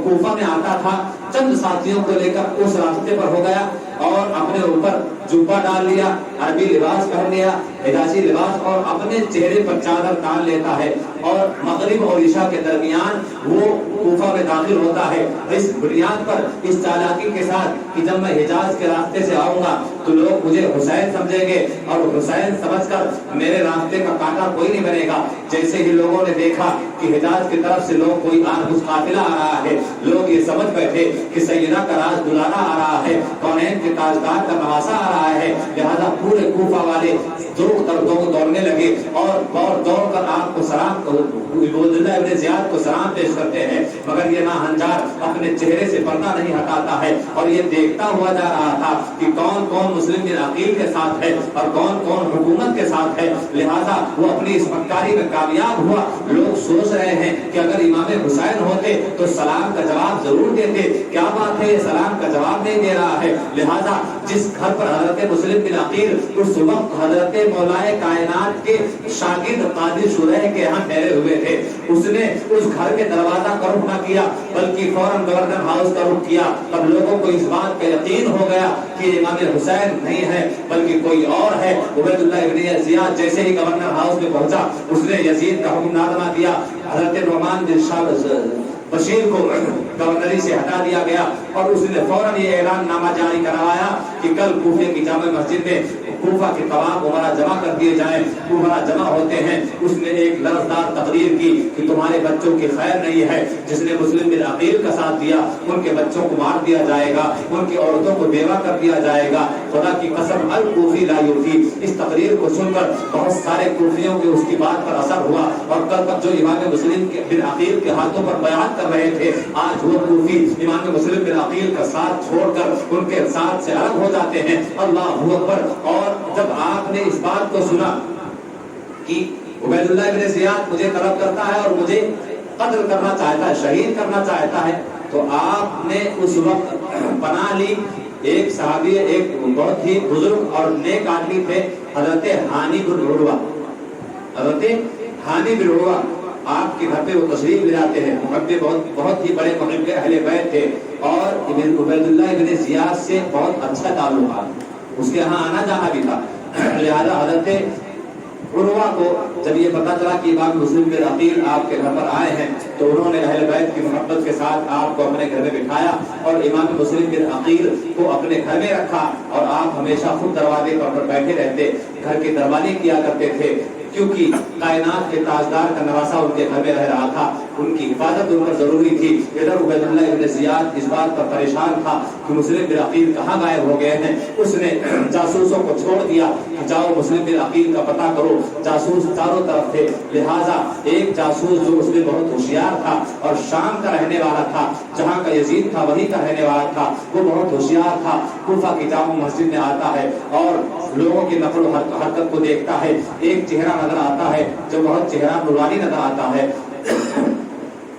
Speaker 2: کوفہ میں آتا تھا چند ساتھیوں کو لے کر اس راستے پر ہو گیا اور اپنے اوپر جوبہ ڈال لیا، عربی لباس پہن لیا، حجازی لباس، اور اپنے چہرے پر چادر ڈال لیتا ہے اور مغرب اور عشاء کے درمیان وہ کوفہ میں داخل ہوتا ہے اس بنیاد پر، اس چالاکی کے ساتھ کہ جب میں حجاز کے راستے سے آؤں گا تو لوگ مجھے حسین سمجھیں گے اور حسین سمجھ کر میرے راستے کا کانٹا کوئی نہیں بنے گا۔ جیسے ہی لوگوں نے دیکھا کہ حجاز کی طرف سے لوگ کوئی قافلہ آ رہا ہے، لوگ یہ سمجھ بیٹھے کہ سیدہ کا راج دلانا آ رہا ہے، کونین کے تاجدار کا نواسا آ رہا ہے، لہذا پورے کوفہ والے دوڑنے لگے اور دوڑ کر آپ کو سلام عبید اللہ ابن زیاد کو سلام پیش کرتے ہیں، مگر یہ ناہنجار اپنے چہرے سے پردہ نہیں ہٹاتا ہے اور یہ دیکھتا ہوا جا رہا تھا کہ کون کون مسلم بن عقیل کے ساتھ ہے اور کون کون حکومت کے ساتھ ہے، لہذا وہ اپنی اس مکاری میں کامیاب ہوا۔ لوگ سوچ رہے ہیں کہ اگر امام حسین ہوتے تو سلام کا جواب ضرور دیتے، کیا بات ہے یہ سلام کا جواب نہیں دے رہا ہے، لہذا جس گھر پر حضرت مسلم بن عقیل اس وقت حضرت مولائے کائنات کے شاگرد قاضی شریح کے یہاں ٹھہرے ہوئے تھے، اس نے اس گھر کے دروازہ کا رخ نہ کیا بلکہ فوراً گورنر ہاؤس کا رخ کیا۔ اب لوگوں کو اس بات کا یقین ہو گیا کہ امام حسین نہیں ہے بلکہ کوئی اور ہے۔ عبید اللہ ابن زیاد جیسے ہی گورنر ہاؤس میں پہنچا اس نے یزید کا حکم نامہ دیا، حضرت نعمان بن بشیر کو گورنری سے ہٹا دیا گیا اور اس نے فوراً یہ اعلان نامہ جاری کروایا کہ کل کوفے کی جامع مسجد میں کوفہ کے تمام عمرا جمع کر دیے جائیں۔ عمرا جمع ہوتے ہیں، اس نے ایک لفظدار تقریر کی کہ تمہارے بچوں کی خیر نہیں ہے، جس نے مسلم بن عقیل کا ساتھ دیا ان کے بچوں کو مار دیا جائے گا، ان کی عورتوں کو بیوہ کر دیا جائے گا، خدا کی قسم الکوفی لا یوفی۔ اس تقریر کو سن کر بہت سارے کوفیوں کے اس کی بات پر اثر ہوا اور کل تک جو امام مسلم بن عقیل کے ہاتھوں پر بیعت کر رہے تھے آج وہ کوفی امام مسلم بن عقیل کا ساتھ چھوڑ کر ان کے ساتھ سے الگ ہو جاتے ہیں۔ اللہ اکبر۔ اور جب آپ نے اس بات کو سنا کہ عبید اللہ ابن زیاد مجھے طلب کرتا ہے اور مجھے قتل کرنا چاہتا ہے، شہید کرنا چاہتا ہے، تو آپ نے اس وقت پناہ لی۔ ایک صحابی، ایک بہت ہی بزرگ اور نیک آدمی تھے حضرت ہانی بن عروہ۔ حضرت ہانی بن عروہ آپ کے گھر پہ وہ تشریف لے جاتے ہیں، محب بہت ہی بڑے محب اہل بیت تھے اور عبید اللہ ابن زیاد سے بہت اچھا تعلق تھا، اس کے یہاں آنا جانا بھی تھا، لہذا حضرت عروہ کو جب یہ پتا چلا کہ امام مسلم بن عقیل آپ کے گھر پر آئے ہیں تو انہوں نے اہل بیت کی محبت کے ساتھ آپ کو اپنے گھر میں بٹھایا اور امام مسلم بن عقیل کو اپنے گھر میں رکھا اور آپ ہمیشہ خود دروازے پر بیٹھے رہتے، گھر کی دربانی کیا کرتے تھے، کیونکہ کائنات کے تاجدار کا نواسا ان کے گھر میں رہ رہا تھا، ان کی حفاظت ان پر ضروری تھی۔ ادھر عبید اللہ ابن زیاد اس بات پر پریشان تھا کہ مسلم بن عقیل کہاں غائب ہو گئے ہیں، اس نے جاسوسوں کو چھوڑ دیا کہ جاؤ مسلم بن عقیل کا پتہ کرو۔ جاسوس چاروں طرف تھے، لہٰذا ایک جاسوس جو اس میں بہت ہوشیار تھا اور شام کا رہنے والا تھا، جہاں کا یزید تھا وہیں کا رہنے والا تھا، وہ بہت ہوشیار تھا، کوفہ کی جامع مسجد میں آتا ہے اور لوگوں کی نقل و حرکت کو دیکھتا ہے، ایک چہرہ نظر آتا ہے جو بہت چہرہ نورانی نظر آتا ہے،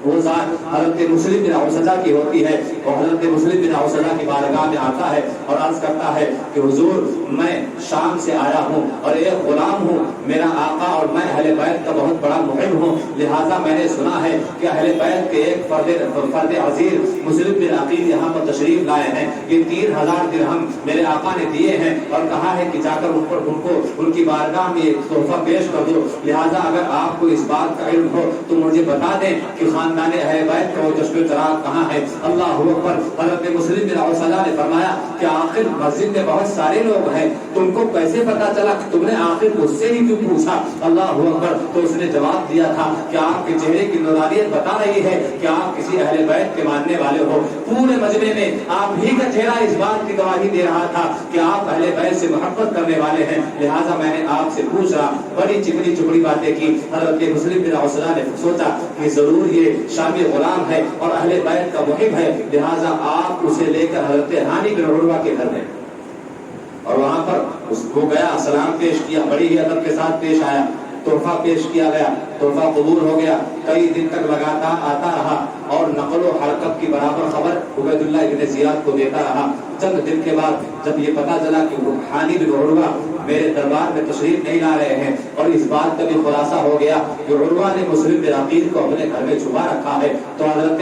Speaker 2: وہ ذات حضرت مسلم بن اوسجہ کی ہوتی ہے، اور حضرت مسلم بن اوسجہ کی بارگاہ میں آتا ہے اور عرض کرتا ہے کہ حضور میں شام سے آیا ہوں اور ایک غلام ہوں، میرا آقا اور میں اہل بیت کا بہت بڑا محب ہوں، لہٰذا میں نے سنا ہے کہ اہل بیت کے ایک فرد عزیز مسلم بن عقیل یہاں پر تشریف لائے ہیں، یہ 3000 درہم میرے آقا نے دیے ہیں اور کہا ہے کہ جا کر ان کو ان کی بارگاہ میں ایک تحفہ پیش کر دو، لہٰذا اگر آپ کو اس بات کا علم ہو تو مجھے بتا دیں کہ خاندان اہل بیت کا وہ چشم چراغ کہاں ہے۔ اللہ اکبر۔ حضرت مسلم بن اوسجہ نے فرمایا کہ آخر مسجد میں بہت سارے لوگ ہیں، تم کو کیسے پتا چلا کہ تم نے آخر مجھ سے ہی کیوں پوچھا؟ اللہ اکبر۔ تو اس نے جواب دیا تھا کہ آپ کے چہرے کی نورانیت بتا رہی ہے کہ آپ کسی اہل بیت کے ماننے والے ہو، پورے مجمع میں آپ ہی کا چہرہ اس بات کی گواہی دے رہا تھا کہ آپ اہل بیت سے محبت کرنے والے ہیں، لہٰذا میں نے آپ سے پوچھ رہا۔ بڑی چکنی چپڑی باتیں کی۔ حضرت مسلم بن اوسجہ نے سوچا کہ ضرور یہ شامی غلام ہے اور اہل بیت کا محب ہے، لہٰذا آپ اسے لے کر حضرت ہانی بن عروہ کے گھر میں، اور وہاں پر اس کو گیا، سلام پیش کیا، بڑی ہی ادب کے ساتھ پیش آیا، تحفہ پیش کیا گیا، تحفہ قبول ہو گیا۔ کئی دن تک لگاتا آتا رہا اور نقل و حرکت کی برابر خبر عبید اللہ ابن زیاد کو دیتا رہا۔ چند دن کے بعد جب یہ پتا چلا کہ ہانی بن عروہ میرے دربار میں تشریف نہیں لا رہے ہیں اور اس بات کا بھی خلاصہ ہو گیا کہ عروہ نے مسلم بن عقیل کو اپنے گھر میں چھپا رکھا ہے، تو حضرت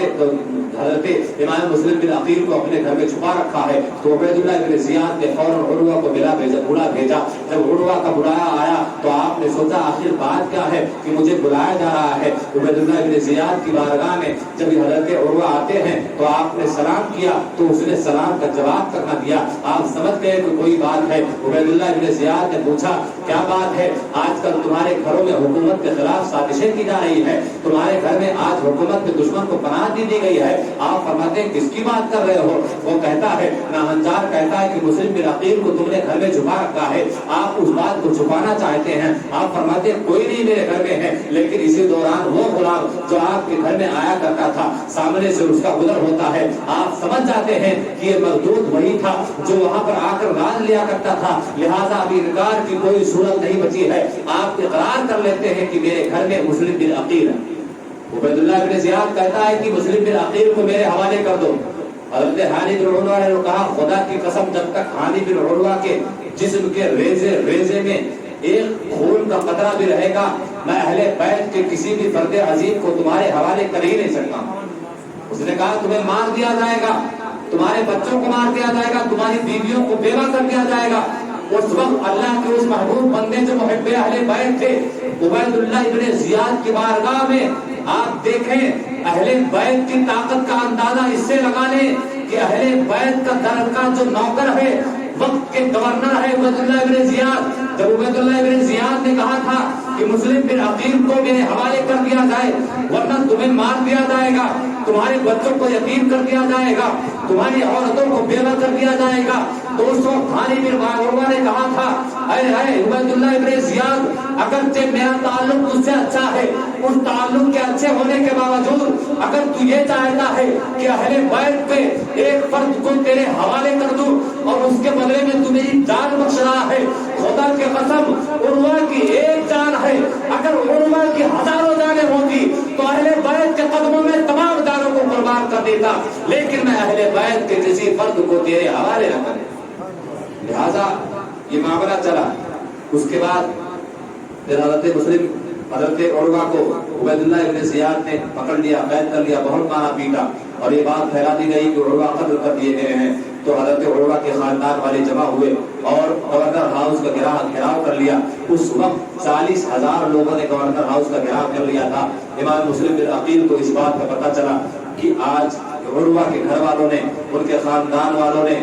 Speaker 2: امام مسلم بن عقیل کو اپنے گھر میں چھپا رکھا ہے، تو عبید اللہ ابن زیاد نے فوراً عروہ کو بلا بھیجا۔ جب عروہ کا بلایا آیا تو آپ نے سوچا آخر بات کیا ہے کہ مجھے بلایا جا رہا ہے۔ عبید اللہ ابن زیاد کی بارگاہ میں جب حضرت عروہ آتے ہیں تو آپ نے سلام کیا تو اس نے سلام کا جواب تک نہ دیا۔ آپ سمجھ گئے کہ کوئی بات ہے۔ عبید اللہ ابن زیاد نے پوچھا کیا بات ہے؟ آج کل تمہارے گھروں میں حکومت کے خلاف سازشیں کی جا رہی ہے، تمہارے گھر میں آج حکومت کے دشمن کو پناہ دی گئی ہے۔ آپ فرماتے ہیں کس کی بات کر رہے ہو؟ وہ کہتا ہے ناہنجار کہتا ہے کہ مسلم بن عقیل کو تم نے گھر میں چھپا رکھا ہے، آپ اس بات کو چھپانا چاہتے ہیں۔ آپ فرماتے ہیں کوئی نہیں میرے گھر میں ہے، لیکن اسی دوران وہ غلام جو آپ کے گھر میں آیا کرتا تھا سامنے سے اس کا گزر ہوتا ہے، آپ سمجھ جاتے ہیں کہ یہ مردود وہی تھا جو وہاں پر آ کر ران لیا کرتا تھا، لہٰذا ابھی انکار کی کوئی صورت نہیں بچی ہے۔ آپ اقرار کر لیتے ہیں کہ میرے گھر میں مسلم بن عقیل ہے۔ عبید اللہ بن زیاد کہتا ہے کہ مسلم بن عقیل کو میرے حوالے کر دو۔ حضرت ہانی بن عروہ نے کہا خدا کی قسم جب تک ہانی بن عروہ کے جسم کے ریزے میں ایک خون کا قطرہ بھی رہے گا میں اہل بیت کے کسی بھی فرد عظیم کو تمہارے حوالے کر ہی نہیں سکتا۔ اس نے کہا تمہیں مار دیا جائے گا، تمہارے بچوں کو مار دیا جائے گا، تمہاری بیویوں کو بیوہ کر دیا جائے گا۔ اس وقت اللہ کے اس محبوب بندے جو محب اہل بیت تھے عبید اللہ ابن زیاد کی بارگاہ میں، آپ دیکھیں اہل بیت کی طاقت کا اندازہ اس سے لگا لیں کہ اہل بیت کا درکا جو نوکر ہے، وقت کے گورنر ہے عبید اللہ ابن زیاد۔ جب عبید اللہ ابن زیاد نے کہا تھا کہ مسلم بن عقیل کو میرے حوالے کر دیا جائے ورنہ تمہیں مار دیا جائے گا، تمہارے بچوں کو یتیم کر دیا جائے گا، تمہاری عورتوں کو بیوہ کر دیا جائے گا، تو اس وقت ہانی بن عروہ نے کہا تھا اے عبید اللہ ابن زیاد اگرچہ میرا تعلق تجھ سے اچھا ہے، اس تعلق کے اچھے ہونے کے باوجود اگر تو یہ چاہتا ہے کہ اہل بیت پہ ایک فرد کو تیرے حوالے کر دوں اور اس کے بدلے میں تو میری جان بخش رہا ہے، خدا کی قسم عروہ کی ایک جان ہے، اگر عروہ کی ہزاروں جانیں ہوتی تو اہل بیت کے قدموں میں تمام جانوں کو قربان کر دیتا، لیکن میں اہل بیت کے کسی فرد کو تیرے حوالے نہ کرے۔ لہذا یہ معاملہ چلا۔ اس کے بعد پھر حضرت عروہ کو عبید اللہ ابن زیاد نے پکڑ لیا، قید کر لیا، بہت مارا پیٹا اور یہ بات پھیلا دی گئی کہ عروہ قتل کر دیے گئے ہیں۔ تو حضرت عروہ کے خاندان والے جمع ہوئے اور گورنر ہاؤس کا گھیراؤ کر لیا۔ اس وقت 40,000 لوگوں نے گورنر ہاؤس کا گھیراؤ کر لیا تھا۔ امام مسلم بن عقیل کو اس بات کا پتہ چلا کہ آج عروہ کے گھر والوں نے، ان کے خاندان والوں نے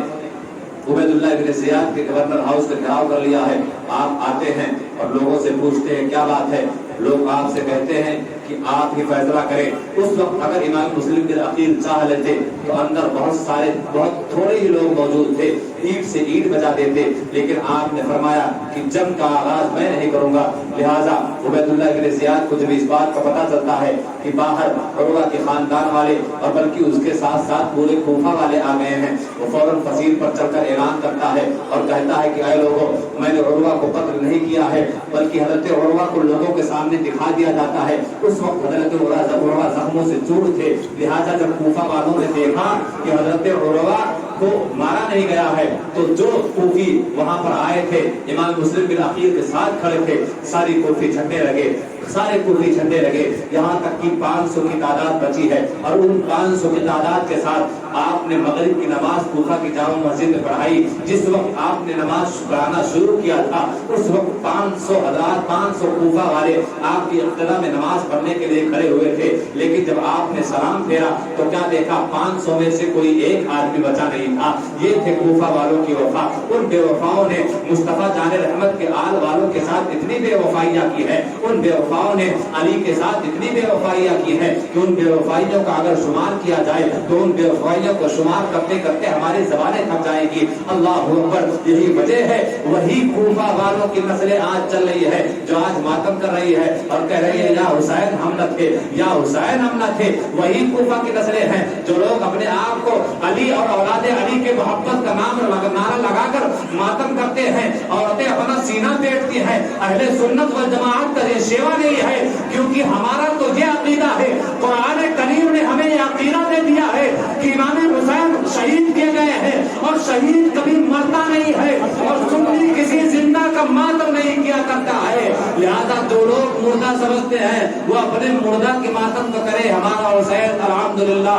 Speaker 2: عبید اللہ ابن زیاد کے گورنر ہاؤس کا گھیراؤ کر لیا ہے۔ آپ آتے ہیں اور لوگوں سے پوچھتے ہیں کیا بات ہے، لوگ آپ سے کہتے ہیں کہ آپ ہی فیصلہ کریں۔ اس وقت اگر امام مسلم بن عقیل چاہ لیتے تو اندر بہت تھوڑے ہی لوگ موجود تھے، اینٹ سے اینٹ بجا دیتے، لیکن آپ نے فرمایا کہ جنگ کا آغاز میں نہیں کروں گا، لہٰذا عبید اللہ بن زیاد کو جب اس بات کا پتہ چلتا ہے کہ باہر عروہ کے خاندان والے اور بلکہ اس کے ساتھ ساتھ پورے کوفہ والے آ گئے ہیں، وہ فوراً فصیل پر چل کر اعلان کرتا ہے اور کہتا ہے کہ اے لوگوں، میں نے عروہ کو قتل نہیں کیا ہے بلکہ حضرت عروہ کو لوگوں کے سامنے دکھا دیا جاتا ہے۔ اس وقت حضرت عروہ زخموں سے چور تھے، لہٰذا جب کوفہ والوں نے دیکھا کہ حضرت عروہ کو مارا نہیں گیا ہے تو جو کوفی وہاں پر آئے تھے امام مسلم بن عقیل کے ساتھ کھڑے تھے، ساری کوفی چھٹنے لگے، سارے کوفی چھٹنے لگے، یہاں تک کہ 500 کی تعداد بچی ہے، اور ان 500 کی تعداد کے ساتھ آپ نے مغرب کی نماز کوفہ کی جامع مسجد میں پڑھائی۔ جس وقت آپ نے نماز پڑھانا شروع کیا تھا اس وقت 500 حضرات 500 کوفہ والے آپ کی اقتدا میں نماز پڑھنے کے لیے کھڑے ہوئے تھے، لیکن جب آپ نے سلام پھیرا تو کیا دیکھا، 500 میں سے کوئی ایک آدمی بچا نہیں تھا۔ یہ تھے کوفہ والوں کی وفا۔ ان بے وفاؤں نے مصطفیٰ جان رحمت کے آل والوں کے ساتھ اتنی بے وفائیاں کی ہے، ان بے وفاؤں نے علی کے ساتھ اتنی بے وفائیاں کی ہے کہ ان بے وفائیوں کا اگر شمار کیا جائے تو ان بے وفائیوں کو شمار کرتے کرتے ہماری زبانیں تھک جائیں گی۔ اللہ اکبر، یہی وجہ ہے وہی کوفہ والوں کی نسلیں آج چل رہی ہے جو آج ماتم کر رہی ہے اور کہہ رہی ہے یا حسین ہم نہ تھے، یا حسین ہم نہ تھے۔ وہی کوفہ کی نسلیں ہیں جو لوگ اپنے آپ کو علی اور اولاد علی کے محبت کا نعرہ لگا کر ماتم کرتے ہیں، عورتیں اپنا سینہ پیٹتی ہیں۔ اہل سنت والجماعت کا یہ شیوا نہیں ہے، کیونکہ ہمارا تو یہ عقیدہ ہے، قرآن کریم نے ہمیں یہ عقیدہ دے دیا ہے کہ امام حسین شہید کیے گئے ہیں اور شہید کبھی مرتا نہیں ہے، اور سنی کسی زندہ کا ماتم نہیں کیا کرتا ہے۔ لہذا جو لوگ مردہ سمجھتے ہیں وہ اپنے مردہ کے ماتم کو کرے۔ ہمارا حسین الحمدللہ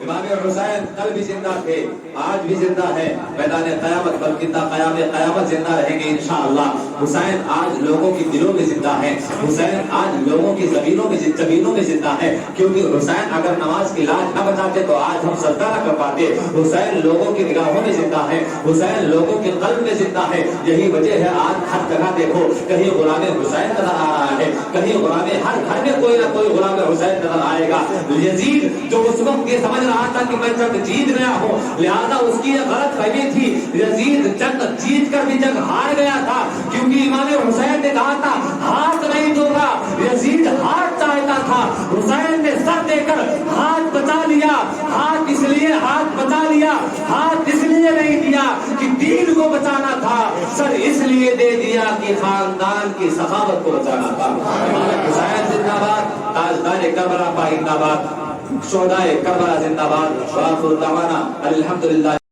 Speaker 2: امام حسین کل بھی زندہ تھے، آج بھی زندہ ہے، میدان قیامت بلکہ تا قیام قیامت زندہ رہیں گے انشاءاللہ۔ حسین آج لوگوں کی دلوں میں زندہ ہے، حسین آج لوگوں کی زمینوں میں زندہ ہے، کیونکہ حسین اگر نماز کی لاج نہ بچاتے تو آج ہم سجدہ نہ کر پاتے۔ حسین لوگوں کی نگاہوں میں زندہ ہے، حسین لوگوں کے قلب میں زندہ ہے۔ یہی وجہ ہے آج ہر جگہ دیکھو کہیں غلام حسین نظر آ رہا ہے، کہیں غلام، ہر گھر میں کوئی نہ کوئی غلام حسین نظر آئے گا۔ یزید جو اس وقت یہ سمجھ رہا تھا کہ میں جنگ جیت گیا ہوں، لہذا اس کی یہ غلط فہمی تھی، یزید جنگ جیت کر بھی جنگ ہار گیا تھا، کیونکہ امام حسین نے کہا تھا ہاتھ نہیں دوں گا، یزید ہاتھ چاہتا تھا، حسین نے سر دے کر ہاتھ بچا لیا۔ ہاتھ اس لیے ہاتھ بچا لیا، ہاتھ اس لیے نہیں دیا کہ دین کو بچانا تھا، سر اس لیے دے دیا کہ خاندان کی سخاوت کو بچانا تھا۔ امام حسین زندہ باد، تاجدار کربلا پائندہ باد، شہدائے کربلا زندہ باد، وآخر دعوانا الحمدللہ۔